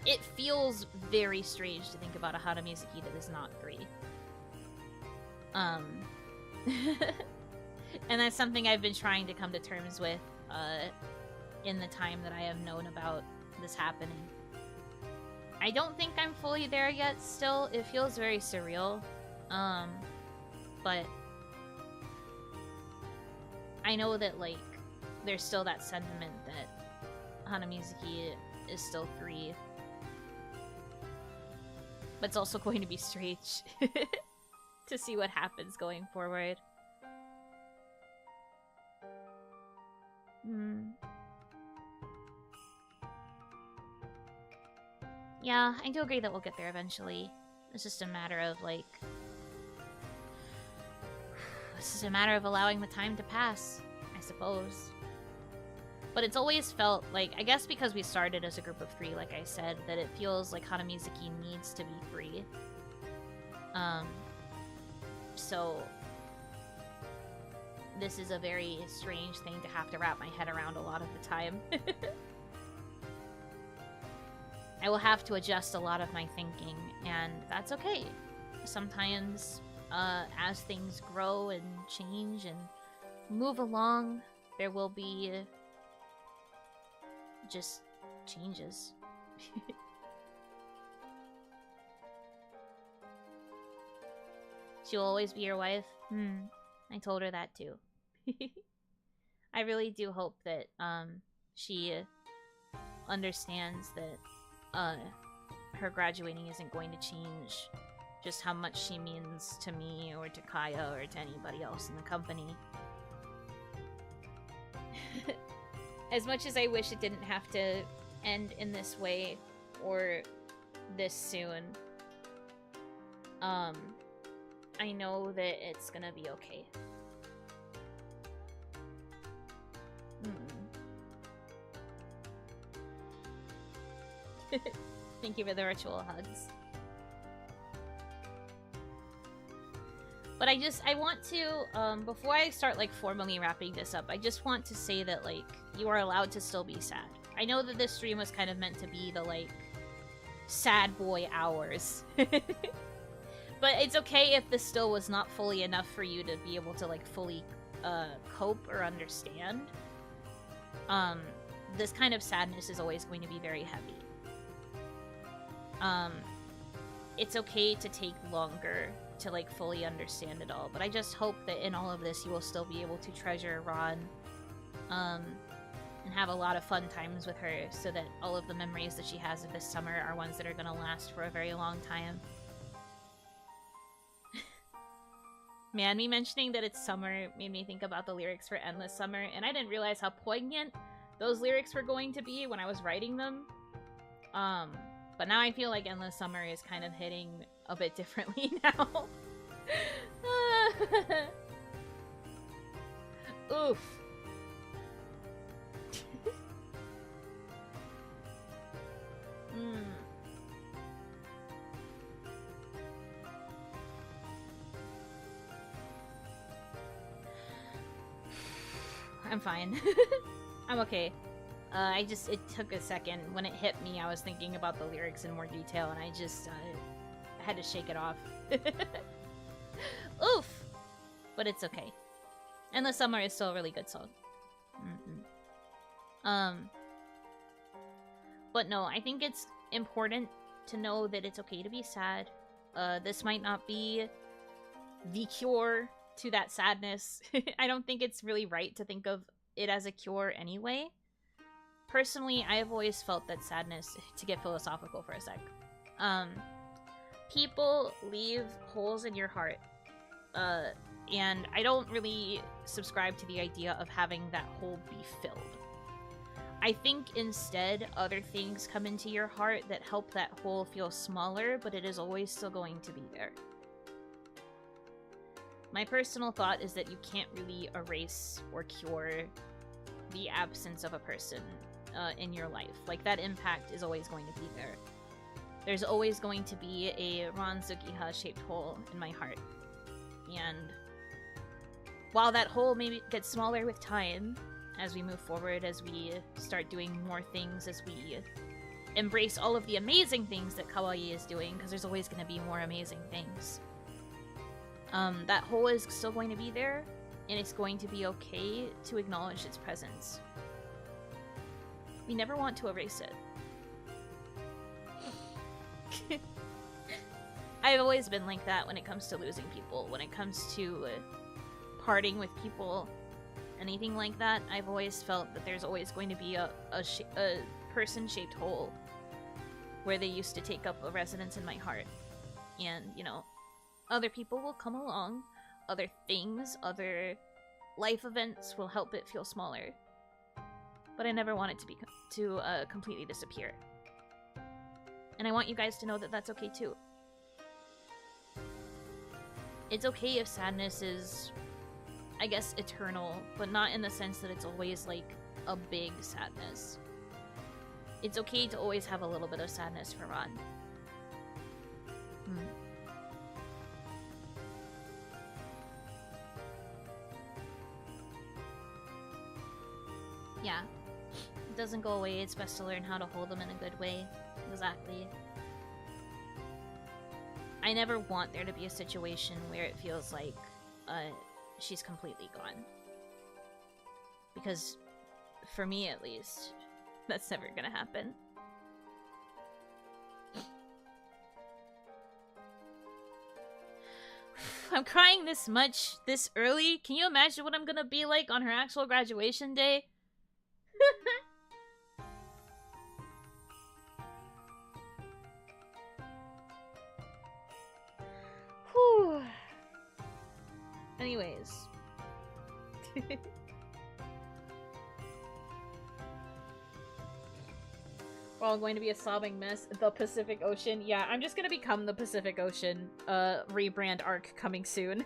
It feels very strange to think about a Hanamizuki that is not 3. And that's something I've been trying to come to terms with in the time that I have known about this happening. I don't think I'm fully there yet still. It feels very surreal. But I know that, like, there's still that sentiment that Hanamizuki is still 3. But it's also going to be strange to see what happens going forward. Yeah, I do agree that we'll get there eventually. It's just a matter of, like... It's just a matter of allowing the time to pass, I suppose. But it's always felt like, I guess because we started as a group of 3, like I said, that it feels like Hanamizuki needs to be free. So... This is a very strange thing to have to wrap my head around a lot of the time. I will have to adjust a lot of my thinking, and that's okay. Sometimes, as things grow and change and move along, there will be just changes. She'll always be your wife? I told her that too. I really do hope that she understands that her graduating isn't going to change just how much she means to me or to Kaya or to anybody else in the company. As much as I wish it didn't have to end in this way, or this soon, I know that it's gonna be okay. Thank you for the virtual hugs. But I want to, before I start, like, formally wrapping this up, I just want to say that, like, you are allowed to still be sad. I know that this stream was kind of meant to be the, like, sad boy hours. But it's okay if this still was not fully enough for you to be able to, like, fully, cope or understand. This kind of sadness is always going to be very heavy. It's okay to take longer to, like, fully understand it all, but I just hope that in all of this you will still be able to treasure Ron, and have a lot of fun times with her, so that all of the memories that she has of this summer are ones that are gonna last for a very long time. Man, me mentioning that it's summer made me think about the lyrics for Endless Summer, and I didn't realize how poignant those lyrics were going to be when I was writing them. But now I feel like Endless Summer is kind of hitting a bit differently now. Oof. I'm fine. I'm okay. It took a second. When it hit me, I was thinking about the lyrics in more detail, and I had to shake it off. Oof! But it's okay. Endless Summer is still a really good song. But no, I think it's important to know that it's okay to be sad. This might not be the cure to that sadness. I don't think it's really right to think of it as a cure anyway. Personally, I have always felt that sadness, to get philosophical for a sec, people leave holes in your heart, and I don't really subscribe to the idea of having that hole be filled. I think instead other things come into your heart that help that hole feel smaller, but it is always still going to be there. My personal thought is that you can't really erase or cure the absence of a person in your life. Like, that impact is always going to be there. There's always going to be a Ranzukiha shaped hole in my heart. And while that hole maybe gets smaller with time, as we move forward, as we start doing more things, as we embrace all of the amazing things that kawaii is doing, because there's always going to be more amazing things. That hole is still going to be there, and it's going to be okay to acknowledge its presence. We never want to erase it. I've always been like that when it comes to losing people, when it comes to parting with people, anything like that. I've always felt that there's always going to be a person-shaped hole where they used to take up a residence in my heart. And, you know, other people will come along, other things, other life events will help it feel smaller. But I never want it to completely disappear. And I want you guys to know that that's okay too. It's okay if sadness is, I guess, eternal, but not in the sense that it's always like a big sadness. It's okay to always have a little bit of sadness for Ron. Yeah. It doesn't go away, it's best to learn how to hold them in a good way. Exactly. I never want there to be a situation where it feels like she's completely gone. Because, for me at least, that's never gonna happen. I'm crying this much, this early. Can you imagine what I'm gonna be like on her actual graduation day? Whew. Anyways. We're all going to be a sobbing mess. The Pacific Ocean. Yeah, I'm just gonna become the Pacific Ocean. Rebrand arc coming soon.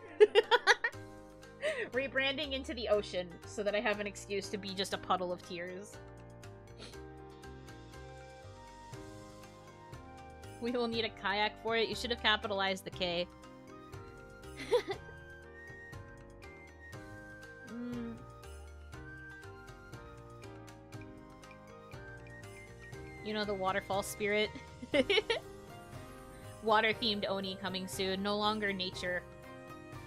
Rebranding into the ocean so that I have an excuse to be just a puddle of tears. We will need a kayak for it. You should have capitalized the K. You know, the waterfall spirit. Water-themed Oni coming soon. No longer nature.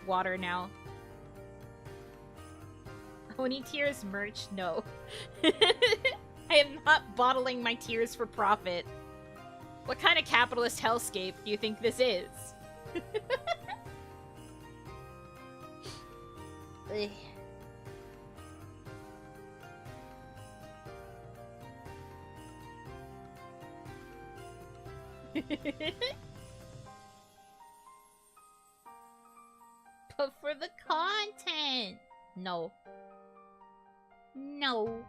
Water now. Oni tears merch? No. I am not bottling my tears for profit. What kind of capitalist hellscape do you think this is? Ugh. But for the content! No. No.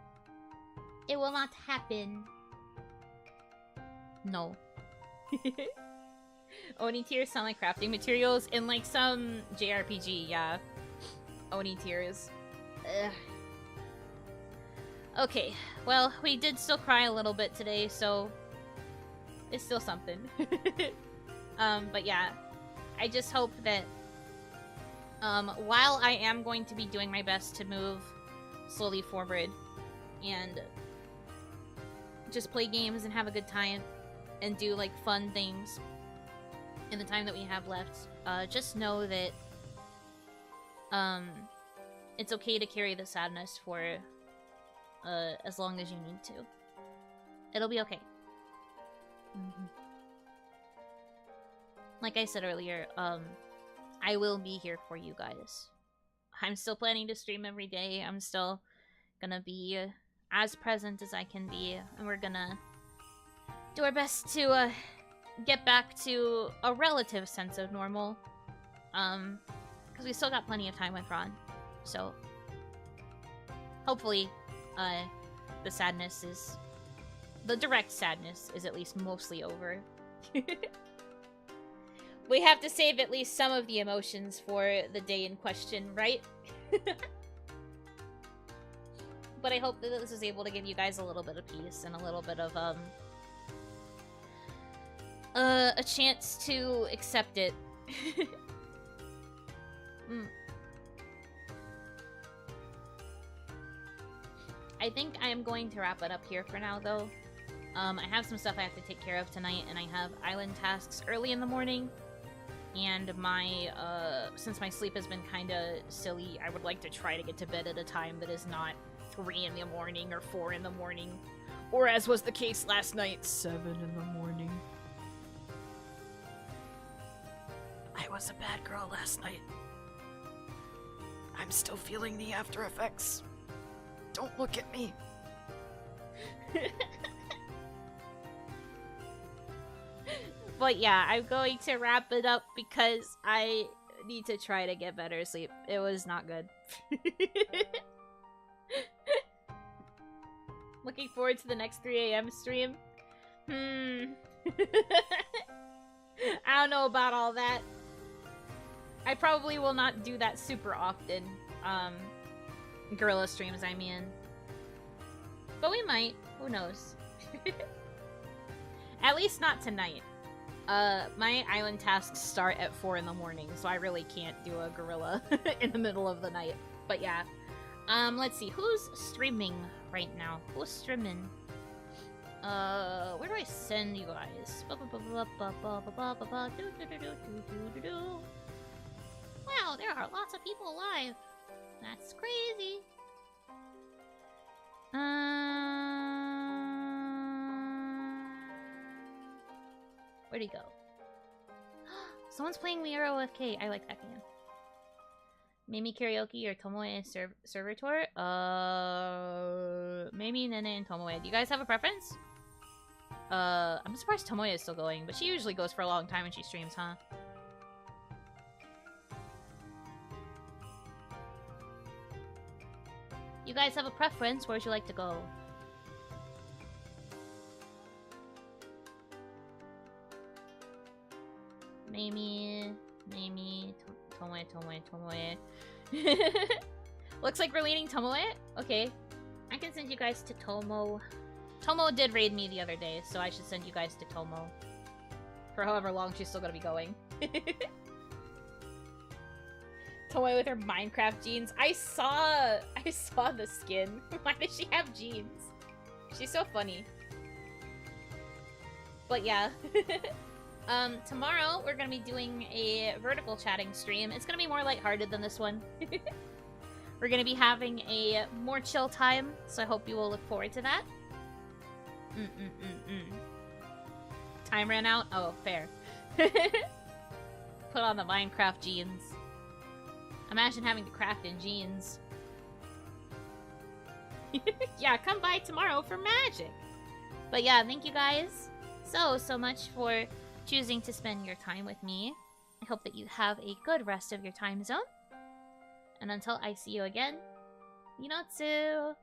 It will not happen. No. Oni tears sound like crafting materials in like some JRPG, yeah. Oni tears. Ugh. Okay, well, we did still cry a little bit today, so it's still something. But yeah, I just hope that while I am going to be doing my best to move slowly forward and just play games and have a good time and do like fun things in the time that we have left, just know that it's okay to carry the sadness for as long as you need to. It'll be okay. Like I said earlier, I will be here for you guys. I'm still planning to stream every day. I'm still gonna be as present as I can be, and we're gonna do our best to get back to a relative sense of normal. Because we still got plenty of time with Ron. So hopefully the sadness is... the direct sadness is at least mostly over. We have to save at least some of the emotions for the day in question, right? But I hope that this is able to give you guys a little bit of peace and a little bit of a chance to accept it. I think I am going to wrap it up here for now, though. I have some stuff I have to take care of tonight, and I have island tasks early in the morning. And my, since my sleep has been kinda silly, I would like to try to get to bed at a time that is not 3 in the morning or 4 in the morning. Or as was the case last night, 7 in the morning. I was a bad girl last night. I'm still feeling the after effects. Don't look at me. But yeah, I'm going to wrap it up because I need to try to get better sleep. It was not good. Looking forward to the next 3 a.m. stream. I don't know about all that. I probably will not do that super often. Gorilla streams, I mean. But we might. Who knows? At least not tonight. My island tasks start at 4 in the morning, so I really can't do a gorilla in the middle of the night. But yeah. Let's see. Who's streaming right now? Who's streaming? Where do I send you guys? Wow, there are lots of people alive. That's crazy. Where'd he go? Someone's playing Miero FK. I like that game. Mimi Karaoke or Tomoe server tour? Maybe Nene and Tomoe. Do you guys have a preference? I'm surprised Tomoe is still going, but she usually goes for a long time when she streams, huh? You guys have a preference? Where would you like to go? Mamie, Tomoe. Looks like we're leading Tomoe? Okay. I can send you guys to Tomo. Tomo did raid me the other day, so I should send you guys to Tomo. For however long she's still gonna be going. Tomoe with her Minecraft jeans. I saw the skin. Why does she have jeans? She's so funny. But yeah. Tomorrow we're gonna be doing a vertical chatting stream. It's gonna be more lighthearted than this one. We're gonna be having a more chill time, so I hope you will look forward to that. Time ran out? Oh, fair. Put on the Minecraft jeans. Imagine having to craft in jeans. Yeah, come by tomorrow for magic. But yeah, thank you guys so much for choosing to spend your time with me. I hope that you have a good rest of your time zone. And until I see you again, Yunotsu!